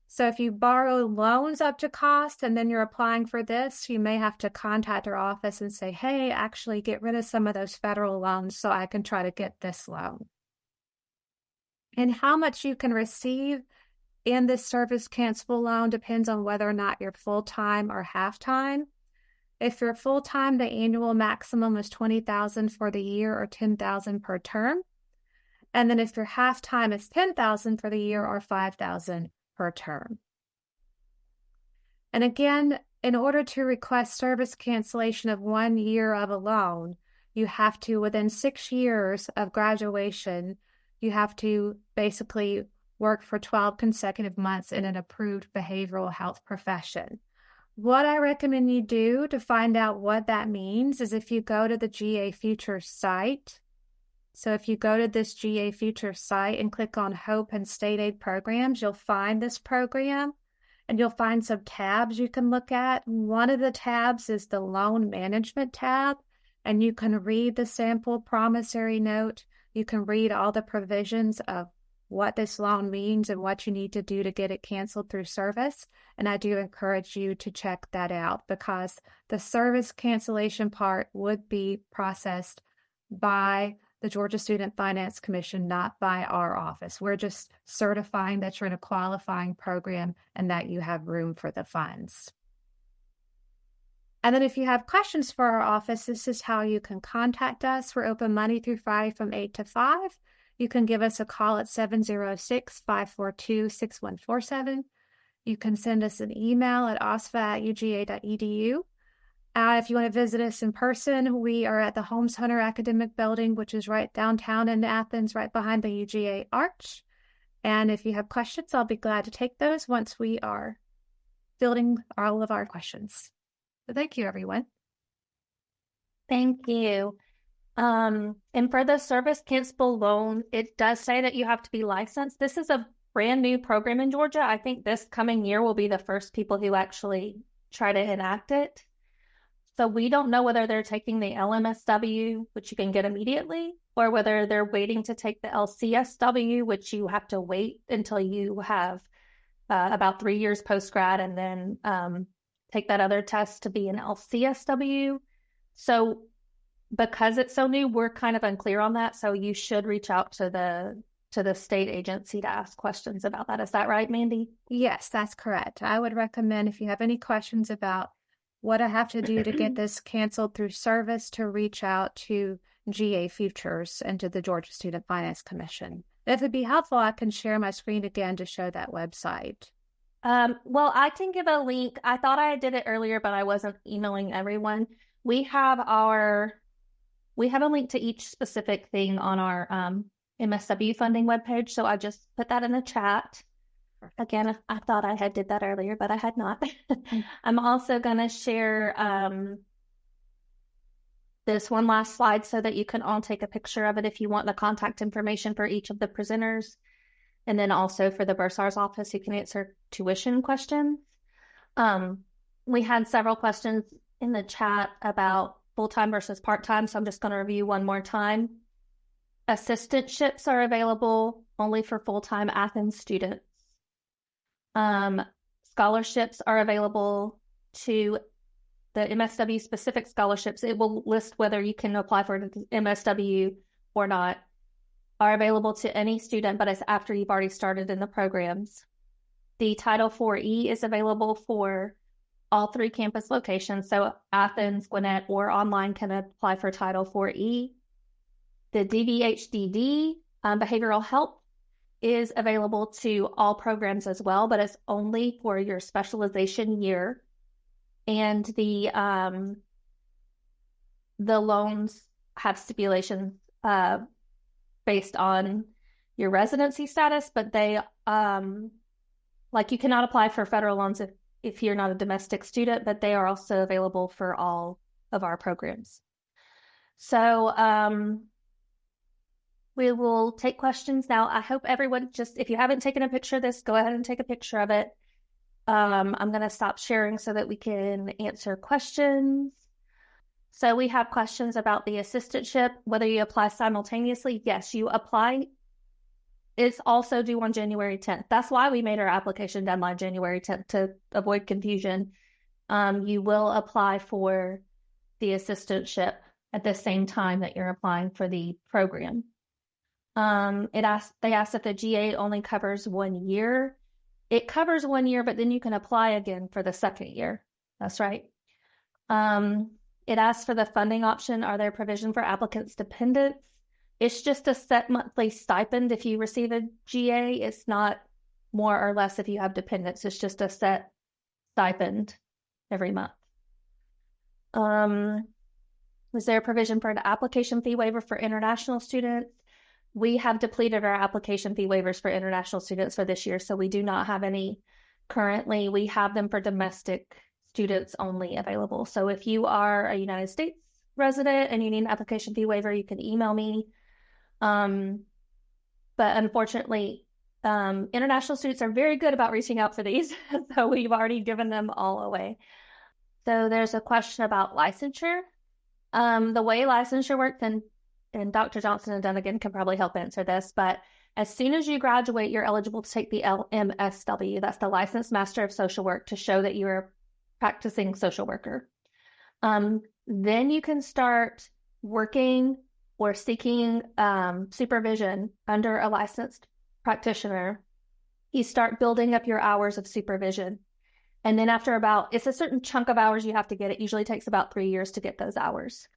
So if you borrow loans up to cost and then you're applying for this, you may have to contact our office and say, hey, actually get rid of some of those federal loans so I can try to get this loan. And how much you can receive in this service cancelable loan depends on whether or not you're full-time or half-time. If you're full-time, the annual maximum is $20,000 for the year or $10,000 per term. And then if you're half-time, it's $10,000 for the year or $5,000 per term. And again, in order to request service cancellation of 1 year of a loan, you have to, within 6 years of graduation, you have to basically work for 12 consecutive months in an approved behavioral health profession. What I recommend you do to find out what that means is if you go to the GA Futures site. So if you go to this GA Futures site and click on Hope and State Aid Programs, you'll find this program and you'll find some tabs you can look at. One of the tabs is the Loan Management tab, and you can read the sample promissory note. You can read all the provisions of what this loan means and what you need to do to get it canceled through service. And I do encourage you to check that out because the service cancellation part would be processed by the Georgia Student Finance Commission, not by our office. We're just certifying that you're in a qualifying program and that you have room for the funds. And then if you have questions for our office, this is how you can contact us. We're open Monday through Friday from 8 to 5. You can give us a call at 706-542-6147. You can send us an email at osva.uga.edu. If you want to visit us in person, we are at the Holmes Hunter Academic Building, which is right downtown in Athens, right behind the UGA Arch. And if you have questions, I'll be glad to take those once we are fielding all of our questions. So thank you, everyone. Thank you. And for the service cancelable loan, it does say that you have to be licensed. This is a brand new program in Georgia. I think this coming year will be the first people who actually try to enact it. So we don't know whether they're taking the LMSW, which you can get immediately, or whether they're waiting to take the LCSW, which you have to wait until you have about 3 years post-grad and then take that other test to be an LCSW. So because it's so new, we're kind of unclear on that. So you should reach out to the state agency to ask questions about that. Is that right, Mandy? Yes, that's correct. I would recommend if you have any questions about what I have to do to get this canceled through service, to reach out to GA Futures and to the Georgia Student Finance Commission. If it'd be helpful, I can share my screen again to show that website. Well, I can give a link. I thought I did it earlier, but I wasn't emailing everyone. We have a link to each specific thing on our MSW funding webpage, so I just put that in the chat. Again, I thought I did that earlier, but I had not. I'm also going to share this one last slide so that you can all take a picture of it if you want the contact information for each of the presenters. And then also for the Bursar's office, you can answer tuition questions. We had several questions in the chat about full-time versus part-time, so I'm just going to review one more time. Assistantships are available only for full-time Athens students. Scholarships are available to the MSW specific scholarships. It will list whether you can apply for the MSW or not. Are available to any student, but it's after you've already started in the programs. The Title IV-E is available for all 3 campus locations. So Athens, Gwinnett, or online can apply for Title IV-E. The DBHDD Behavioral Health is available to all programs as well, but it's only for your specialization year. And the the loans have stipulations based on your residency status, but they like you cannot apply for federal loans if you're not a domestic student, but they are also available for all of our programs. So we will take questions now. I hope everyone if you haven't taken a picture of this, go ahead and take a picture of it. I'm going to stop sharing so that we can answer questions. So we have questions about the assistantship, whether you apply simultaneously. Yes, you apply. It's also due on January 10th. That's why we made our application deadline January 10th, to avoid confusion. You will apply for the assistantship at the same time that you're applying for the program. They asked if the GA only covers 1 year. It covers 1 year, but then you can apply again for the second year. That's right. It asks for the funding option. Are there provision for applicants' dependents? It's just a set monthly stipend if you receive a GA. It's not more or less if you have dependents. It's just a set stipend every month. Was there a provision for an application fee waiver for international students? We have depleted our application fee waivers for international students for this year, so we do not have any currently. We have them for domestic students only available. So if you are a United States resident and you need an application fee waiver, you can email me. But unfortunately, international students are very good about reaching out for these, so we've already given them all away. So there's a question about licensure. The way licensure works, and Dr. Johnson and Dunnigan can probably help answer this, but as soon as you graduate, you're eligible to take the MSW. That's the Licensed Master of Social Work, to show that you're a practicing social worker. Then you can start working or seeking supervision under a licensed practitioner. You start building up your hours of supervision. And then after it's a certain chunk of hours you have to get. It usually takes about 3 years to get those hours.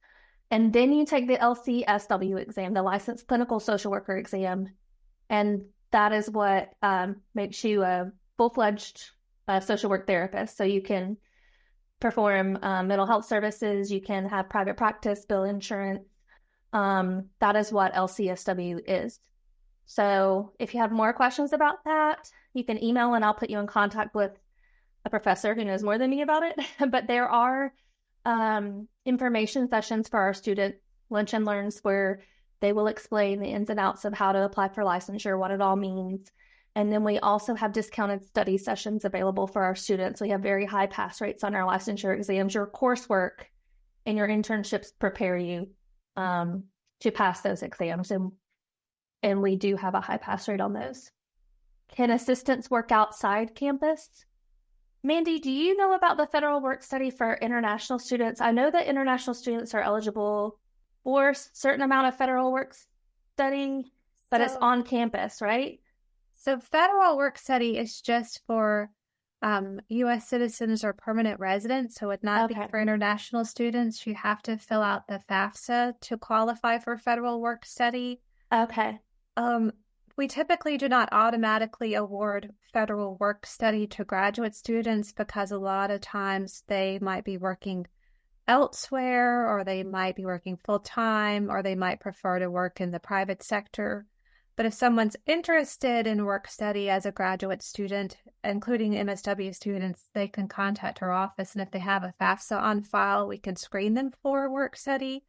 And then you take the LCSW exam, the Licensed Clinical Social Worker exam. And that is what makes you a full-fledged social work therapist. So you can perform mental health services, you can have private practice, bill insurance. That is what LCSW is. So if you have more questions about that, you can email and I'll put you in contact with a professor who knows more than me about it. But there are information sessions for our student lunch and learns where they will explain the ins and outs of how to apply for licensure, what it all means. And then we also have discounted study sessions available for our students. We have very high pass rates on our licensure exams. Your coursework and your internships prepare you to pass those exams. And we do have a high pass rate on those. Can assistants work outside campus? Mandy, do you know about the federal work study for international students? I know that international students are eligible for a certain amount of federal work study, but it's on campus, right? So federal work study is just for U.S. citizens or permanent residents, so it would not be for international students. You have to fill out the FAFSA to qualify for federal work study. Okay. We typically do not automatically award federal work study to graduate students because a lot of times they might be working elsewhere, or they might be working full-time, or they might prefer to work in the private sector. But if someone's interested in work study as a graduate student, including MSW students, they can contact our office. And if they have a FAFSA on file, we can screen them for work study.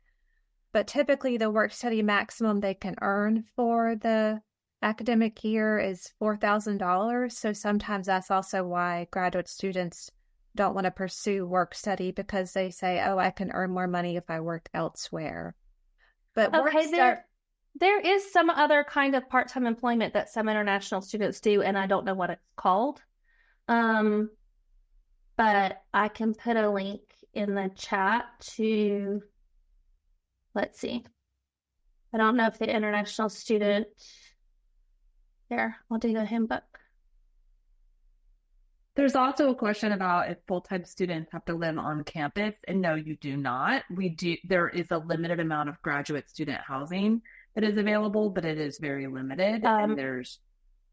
But typically the work study maximum they can earn for the academic year is $4,000. So sometimes that's also why graduate students don't want to pursue work study, because they say, oh, I can earn more money if I work elsewhere. But there is some other kind of part-time employment that some international students do, and I don't know what it's called. But I can put a link in the chat to, let's see. I don't know if the international student, there, I'll do the handbook. There's also a question about if full-time students have to live on campus, and no, you do not. There is a limited amount of graduate student housing that is available, but it is very limited. And there's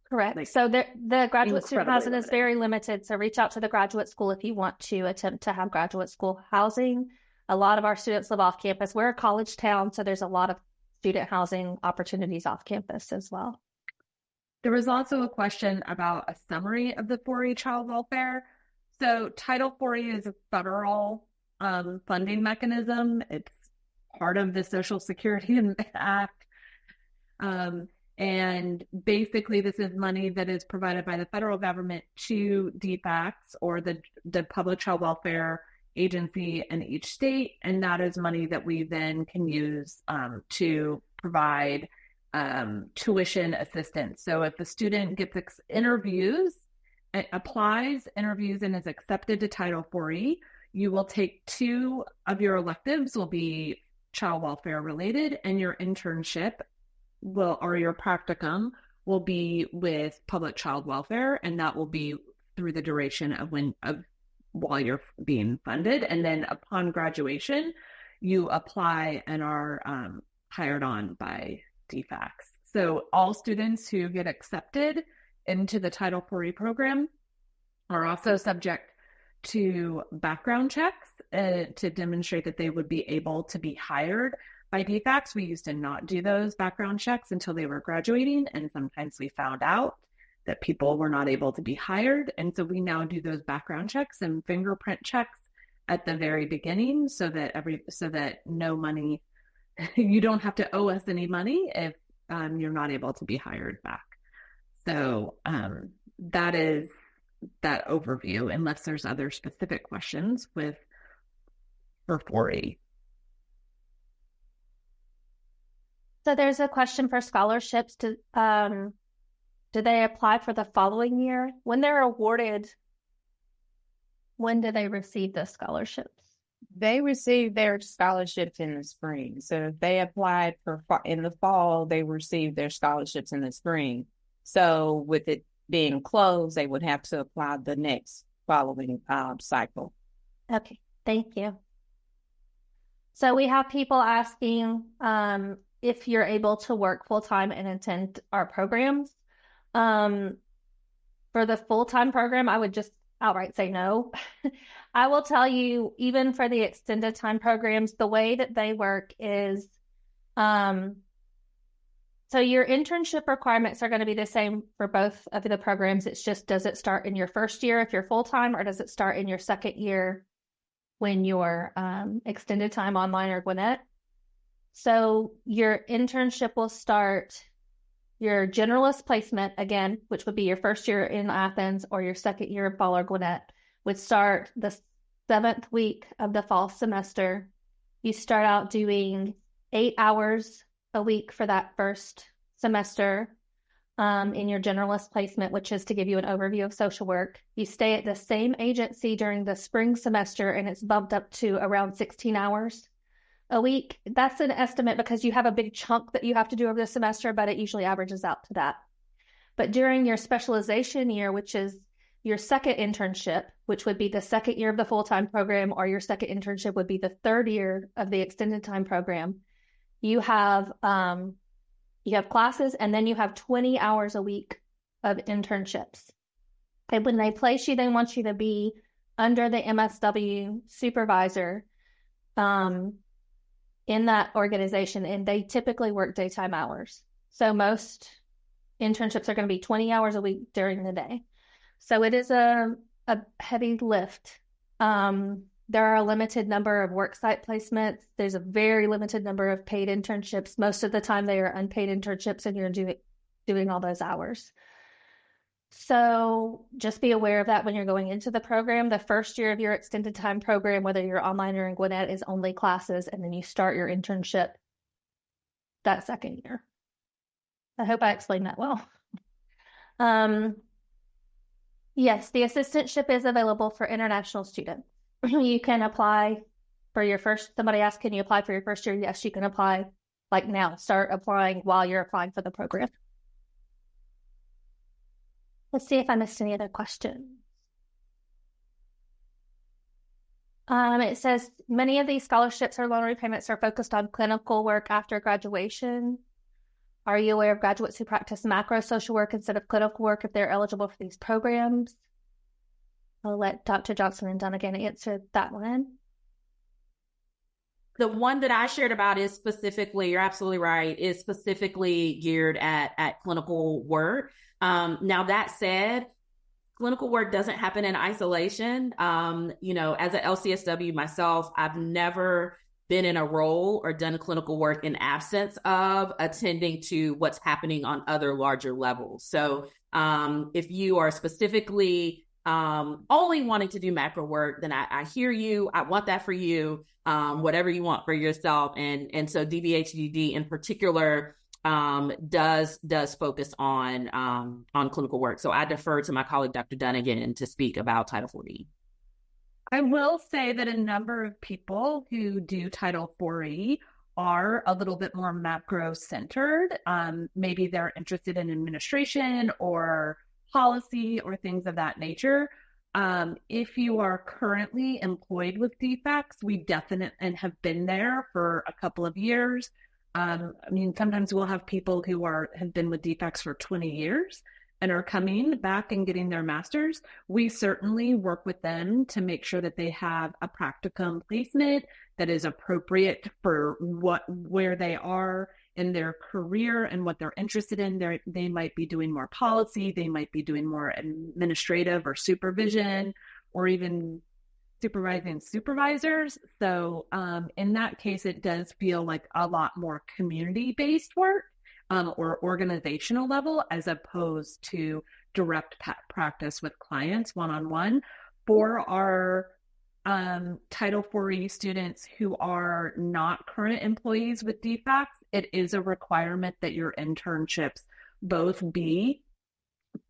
correct. So the graduate student housing is very limited. So reach out to the graduate school if you want to attempt to have graduate school housing. A lot of our students live off campus. We're a college town, so there's a lot of student housing opportunities off campus as well. There was also a question about a summary of the 4E child welfare. So Title 4E is a federal funding mechanism. It's part of the Social Security Act. And basically, this is money that is provided by the federal government to DFACS, or the public child welfare agency in each state. And that is money that we then can use to provide tuition assistance. So if the student gets applies, interviews, and is accepted to Title 4E, you will take 2 of your electives will be child welfare related, and your internship or your practicum will be with public child welfare, and that will be through the duration of while you're being funded. And then upon graduation, you apply and are hired on by DFACS. So all students who get accepted into the Title 4E program are also subject to background checks to demonstrate that they would be able to be hired by DFACS. We used to not do those background checks until they were graduating, and sometimes we found out that people were not able to be hired. And so we now do those background checks and fingerprint checks at the very beginning, so that no money, you don't have to owe us any money if you're not able to be hired back. So that is that overview, unless there's other specific questions for 4E. So there's a question for scholarships. Do they apply for the following year? When they're awarded, when do they receive the scholarships? They receive their scholarships in the spring. So if they applied in the fall, they received their scholarships in the spring. So with it being closed, they would have to apply the next following cycle. Okay, thank you. So we have people asking if you're able to work full-time and attend our programs. For the full-time program, I would just outright say no. I will tell you, even for the extended time programs, the way that they work is, so your internship requirements are going to be the same for both of the programs. It's just, does it start in your first year if you're full-time, or does it start in your second year when you're extended time online or Gwinnett? So your internship will start your generalist placement, again, which would be your first year in Athens, or your second year in fall or Gwinnett, would start the 7th week of the fall semester. You start out doing 8 hours a week for that first semester in your generalist placement, which is to give you an overview of social work. You stay at the same agency during the spring semester, and it's bumped up to around 16 hours a week. That's an estimate because you have a big chunk that you have to do over the semester, but it usually averages out to that. But during your specialization year, which is your second internship, which would be the second year of the full-time program, or your second internship would be the third year of the extended time program, you have classes, and then you have 20 hours a week of internships. And when they place you, they want you to be under the MSW supervisor in that organization, and they typically work daytime hours. So most internships are going to be 20 hours a week during the day. So it is a heavy lift. There are a limited number of worksite placements. There's a very limited number of paid internships. Most of the time they are unpaid internships, and you're doing all those hours. So just be aware of that when you're going into the program. The first year of your extended time program, whether you're online or in Gwinnett, is only classes, and then you start your internship that second year. I hope I explained that well. Yes, the assistantship is available for international students. You can apply for your first, somebody asked, can you apply for your first year? Yes, you can apply like now. Start applying while you're applying for the program. Let's see if I missed any other questions. It says, many of these scholarships or loan repayments are focused on clinical work after graduation. Are you aware of graduates who practice macro social work instead of clinical work if they're eligible for these programs? I'll let Dr. Johnson and Dunnigan answer that one. The one that I shared about is specifically, you're absolutely right, is specifically geared at clinical work. Now that said, clinical work doesn't happen in isolation. You know, as an LCSW myself, I've never been in a role or done clinical work in absence of attending to what's happening on other larger levels. So if you are specifically only wanting to do macro work, then I hear you. I want that for you, whatever you want for yourself. And so DBHDD in particular does focus on clinical work. So I defer to my colleague, Dr. Dunnigan, to speak about Title 4E. I will say that a number of people who do Title 4E are a little bit more macro-centered. Maybe they're interested in administration or policy or things of that nature. If you are currently employed with DFACS, we definitely and have been there for a couple of years. I mean, sometimes we'll have people who have been with DFACS for 20 years and are coming back and getting their master's. We certainly work with them to make sure that they have a practicum placement that is appropriate for where they are in their career and what they're interested in. They might be doing more policy, they might be doing more administrative or supervision, or even supervising supervisors. So in that case, it does feel like a lot more community-based work or organizational level, as opposed to direct practice with clients one-on-one. For our Title 4E students who are not current employees with DFACS, it is a requirement that your internships both be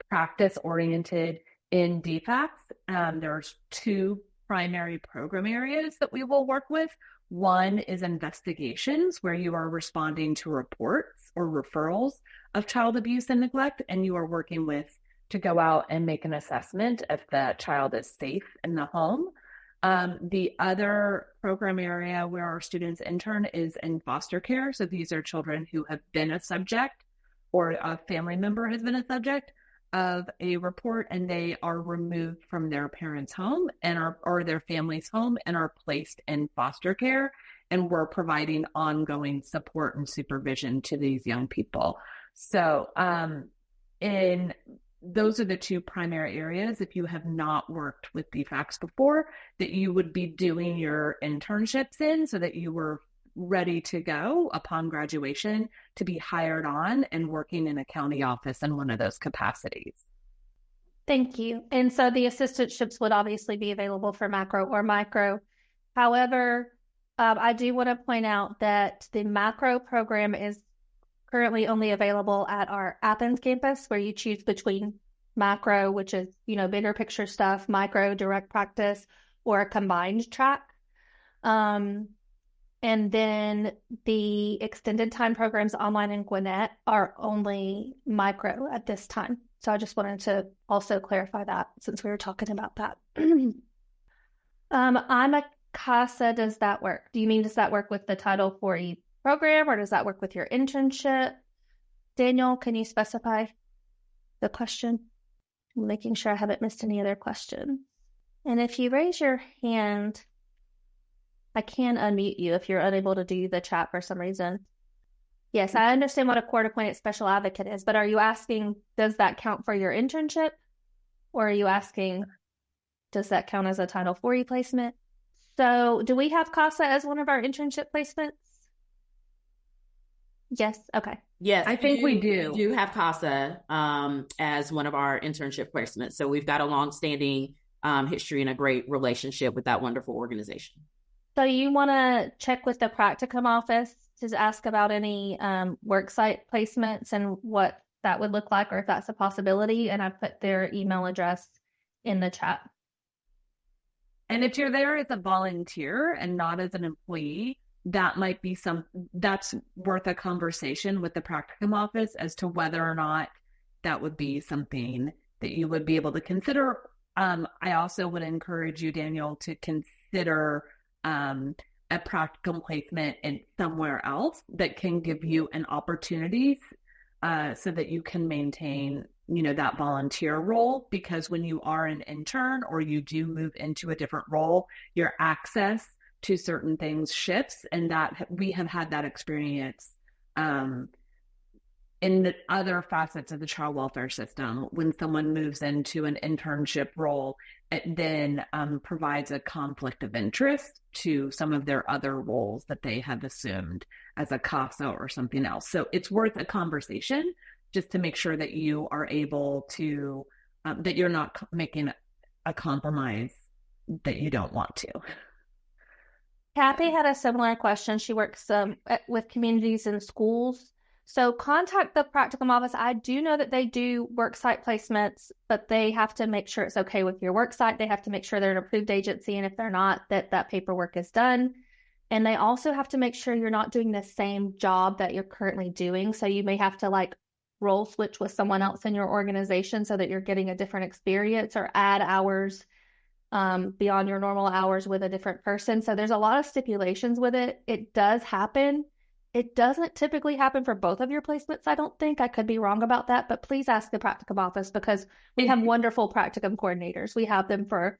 practice-oriented in DFACS. There's two primary program areas that we will work with. One is investigations, where you are responding to reports or referrals of child abuse and neglect, and you are working to go out and make an assessment if the child is safe in the home. The other program area where our students intern is in foster care. So these are children who have been a subject, or a family member has been a subject of a report, and they are removed from their parents' home or their family's home and are placed in foster care. And we're providing ongoing support and supervision to these young people. So those are the two primary areas, if you have not worked with DFACS before, that you would be doing your internships in, so that you were ready to go upon graduation to be hired on and working in a county office in one of those capacities. Thank you. And so the assistantships would obviously be available for macro or micro. However, I do want to point out that the macro program is currently only available at our Athens campus, where you choose between macro, which is, bigger picture stuff, micro, direct practice, or a combined track. And then the extended time programs online in Gwinnett are only micro at this time. So I just wanted to also clarify that, since we were talking about that. I'm a CASA. Does that work? Do you mean, does that work with the Title 4E program, or does that work with your internship? Daniel, can you specify the question? I'm making sure I haven't missed any other questions. And if you raise your hand, I can unmute you if you're unable to do the chat for some reason. Yes, I understand what a court-appointed special advocate is, but are you asking, does that count for your internship? Or are you asking, does that count as a Title 4E placement? So do we have CASA as one of our internship placements? Yes. Okay. Yes, I think we do. We do have CASA as one of our internship placements. So we've got a long-standing history and a great relationship with that wonderful organization. So you want to check with the practicum office to ask about any worksite placements and what that would look like, or if that's a possibility. And I put their email address in the chat. And if you're there as a volunteer and not as an employee, that might be that's worth a conversation with the practicum office as to whether or not that would be something that you would be able to consider. I also would encourage you, Daniel, to consider a practicum placement in somewhere else that can give you an opportunity so that you can maintain, that volunteer role, because when you are an intern or you do move into a different role, your access to certain things shifts, and that we have had that experience in the other facets of the child welfare system. When someone moves into an internship role, it then provides a conflict of interest to some of their other roles that they have assumed as a CASA or something else. So it's worth a conversation just to make sure that you are able to, that you're not making a compromise that you don't want to. Kathy had a similar question. She works with communities and schools. So contact the practicum office. I do know that they do worksite placements, but they have to make sure it's okay with your worksite. They have to make sure they're an approved agency. And if they're not, that paperwork is done. And they also have to make sure you're not doing the same job that you're currently doing. So you may have to like role switch with someone else in your organization so that you're getting a different experience, or add hours beyond your normal hours with a different person. So there's a lot of stipulations with it. It does happen. It doesn't typically happen for both of your placements, I don't think. I could be wrong about that, but please ask the practicum office, because we have wonderful practicum coordinators. We have them for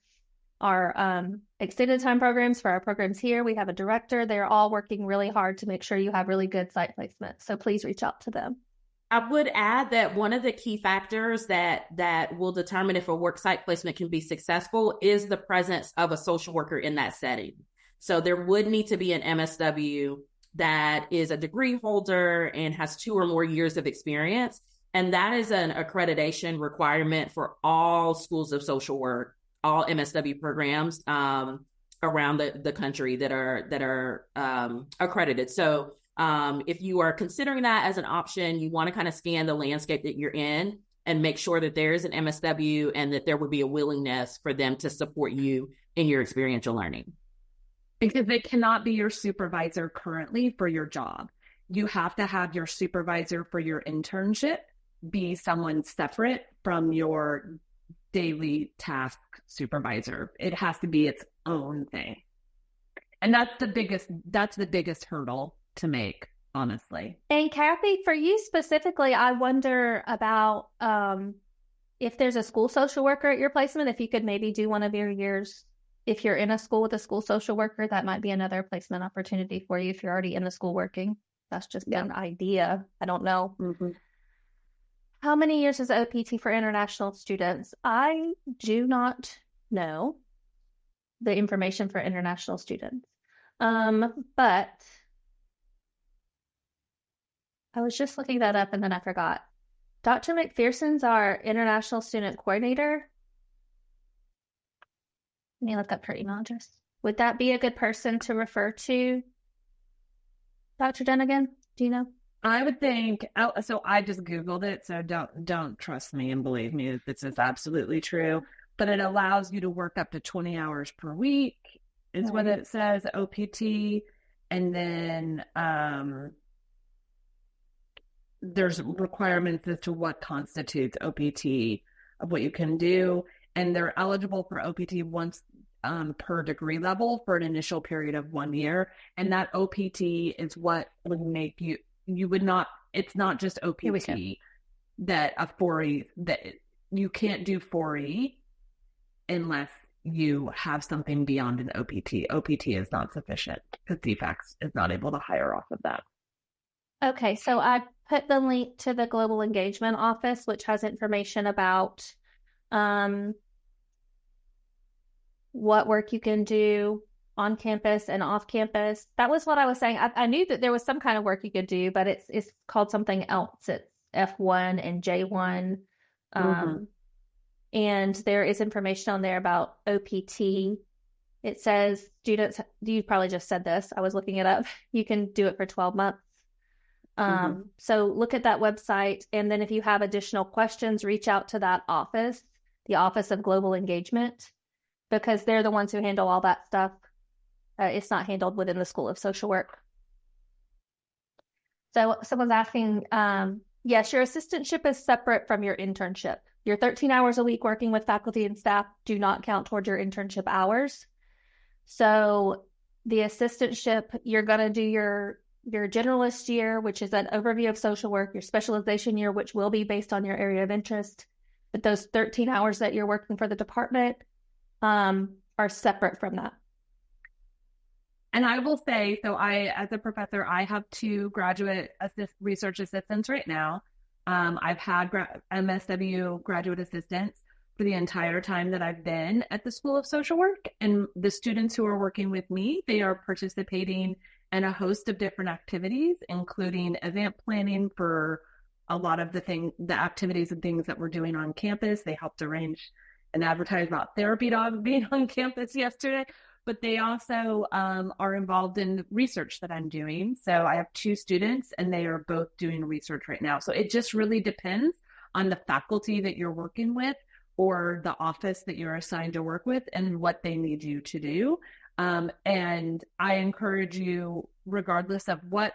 our extended time programs, for our programs here. We have a director. They're all working really hard to make sure you have really good site placement. So please reach out to them. I would add that one of the key factors that will determine if a worksite placement can be successful is the presence of a social worker in that setting. So there would need to be an MSW that is a degree holder and has 2 or more years of experience. And that is an accreditation requirement for all schools of social work, all MSW programs around the country that are accredited. So if you are considering that as an option, you want to kind of scan the landscape that you're in and make sure that there is an MSW and that there would be a willingness for them to support you in your experiential learning. Because they cannot be your supervisor currently for your job. You have to have your supervisor for your internship be someone separate from your daily task supervisor. It has to be its own thing. And that's the biggest hurdle to make, honestly. And Kathy, for you specifically, I wonder about if there's a school social worker at your placement, if you could maybe do one of your years. If you're in a school with a school social worker, that might be another placement opportunity for you if you're already in the school working. That's just an idea. I don't know. Mm-hmm. How many years is OPT for international students? I do not know the information for international students. But I was just looking that up and then I forgot. Dr. McPherson's our international student coordinator. Let me look up her email address. Would that be a good person to refer to, Dr. Dunnigan? Do you know? I would think, so I just Googled it, so don't trust me and believe me that this is absolutely true, but it allows you to work up to 20 hours per week is what it says, OPT, and then there's requirements as to what constitutes OPT, of what you can do, and they're eligible for OPT once per degree level for an initial period of 1 year, and that OPT is what would make you would not, it's not just OPT that a 4E, that you can't do 4E unless you have something beyond an OPT. OPT is not sufficient because DFACS is not able to hire off of that. Okay, so I put the link to the Global Engagement Office, which has information about what work you can do on campus and off campus. That was what I was saying. I knew that there was some kind of work you could do, but it's called something else. It's F1 and J1. And there is information on there about OPT. It says students, you probably just said this, I was looking it up. You can do it for 12 months. So look at that website. And then if you have additional questions, reach out to that office, the Office of Global Engagement, because they're the ones who handle all that stuff. It's not handled within the School of Social Work. So someone's asking, yes, your assistantship is separate from your internship. Your 13 hours a week working with faculty and staff do not count toward your internship hours. So the assistantship, you're going to do your generalist year, which is an overview of social work, your specialization year, which will be based on your area of interest. But those 13 hours that you're working for the department are separate from that. And I will say, so as a professor, I have 2 graduate research assistants right now. I've had MSW graduate assistants for the entire time that I've been at the School of Social Work. And the students who are working with me, they are participating in a host of different activities, including event planning for a lot of the activities and things that we're doing on campus. They helped arrange and advertise about therapy dogs being on campus yesterday. But they also are involved in research that I'm doing. So I have 2 students and they are both doing research right now. So it just really depends on the faculty that you're working with or the office that you're assigned to work with and what they need you to do. And I encourage you, regardless of what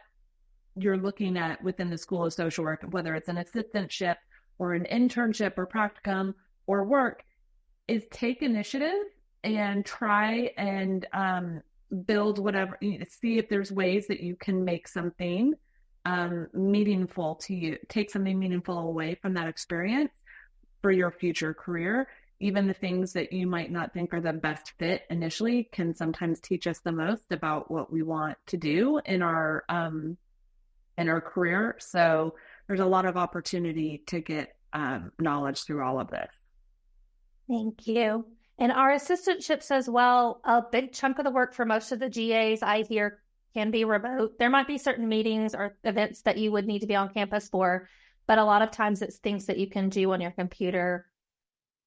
you're looking at within the School of Social Work, whether it's an assistantship or an internship or practicum or work, is take initiative and try and build whatever, see if there's ways that you can make something meaningful to you, take something meaningful away from that experience for your future career. Even the things that you might not think are the best fit initially can sometimes teach us the most about what we want to do in our career. So there's a lot of opportunity to get knowledge through all of this. Thank you. And our assistantships as well, a big chunk of the work for most of the GAs I hear can be remote. There might be certain meetings or events that you would need to be on campus for, but a lot of times it's things that you can do on your computer,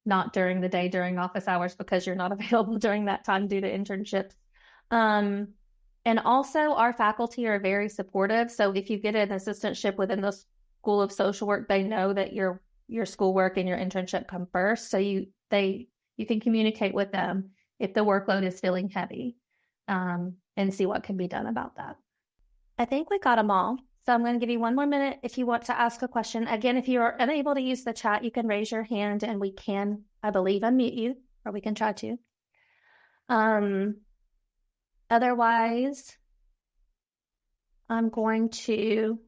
not during the day, during office hours, because you're not available during that time due to internships. And also our faculty are very supportive. So if you get an assistantship within the School of Social Work, they know that your schoolwork and your internship come first. So you can communicate with them if the workload is feeling heavy, and see what can be done about that. I think we got them all. So I'm going to give you 1 more minute if you want to ask a question. Again, if you are unable to use the chat, you can raise your hand and we can, I believe, unmute you, or we can try to. Otherwise, I'm going to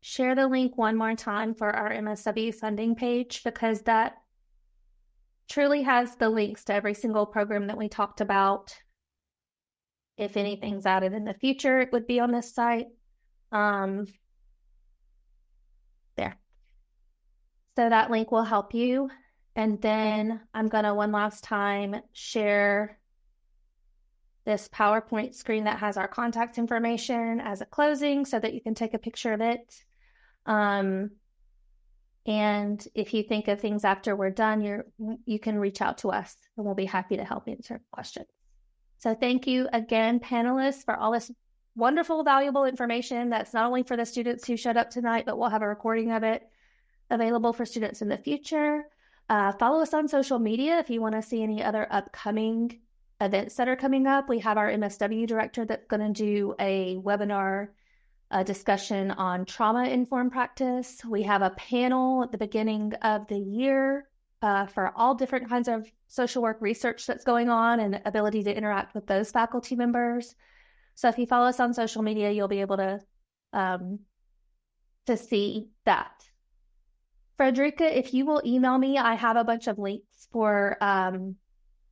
share the link one more time for our MSW funding page, because that truly has the links to every single program that we talked about. If anything's added in the future, it would be on this site. There. So that link will help you. And then I'm going to one last time share this PowerPoint screen that has our contact information as a closing so that you can take a picture of it. And if you think of things after we're done, you can reach out to us and we'll be happy to help answer questions. So thank you again, panelists, for all this wonderful, valuable information that's not only for the students who showed up tonight, but we'll have a recording of it available for students in the future. Follow us on social media if you want to see any other upcoming events that are coming up. We have our MSW director that's going to do a webinar discussion on trauma-informed practice. We have a panel at the beginning of the year for all different kinds of social work research that's going on and ability to interact with those faculty members. So if you follow us on social media, you'll be able to see that. Frederica, if you will email me, I have a bunch of links for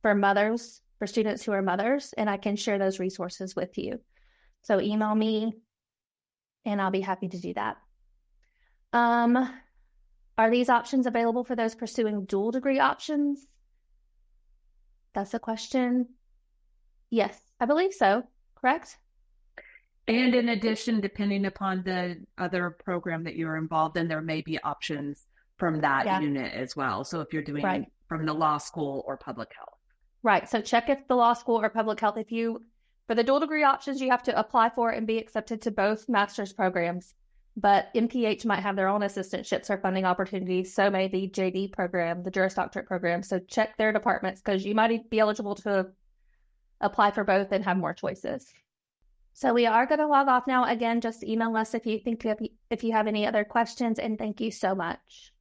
mothers, for students who are mothers, and I can share those resources with you. So email me and I'll be happy to do that. Are these options available for those pursuing dual degree options? That's a question. Yes, I believe so. Correct? And in addition, depending upon the other program that you're involved in, there may be options from that unit as well. So if you're doing from the law school or public health. Right. So check if the law school or public health, for the dual degree options, you have to apply for and be accepted to both master's programs. But MPH might have their own assistantships or funding opportunities. So may the JD program, the Juris Doctorate program. So check their departments, because you might be eligible to apply for both and have more choices. So we are going to log off now. Again, just email us if you have any other questions, and thank you so much.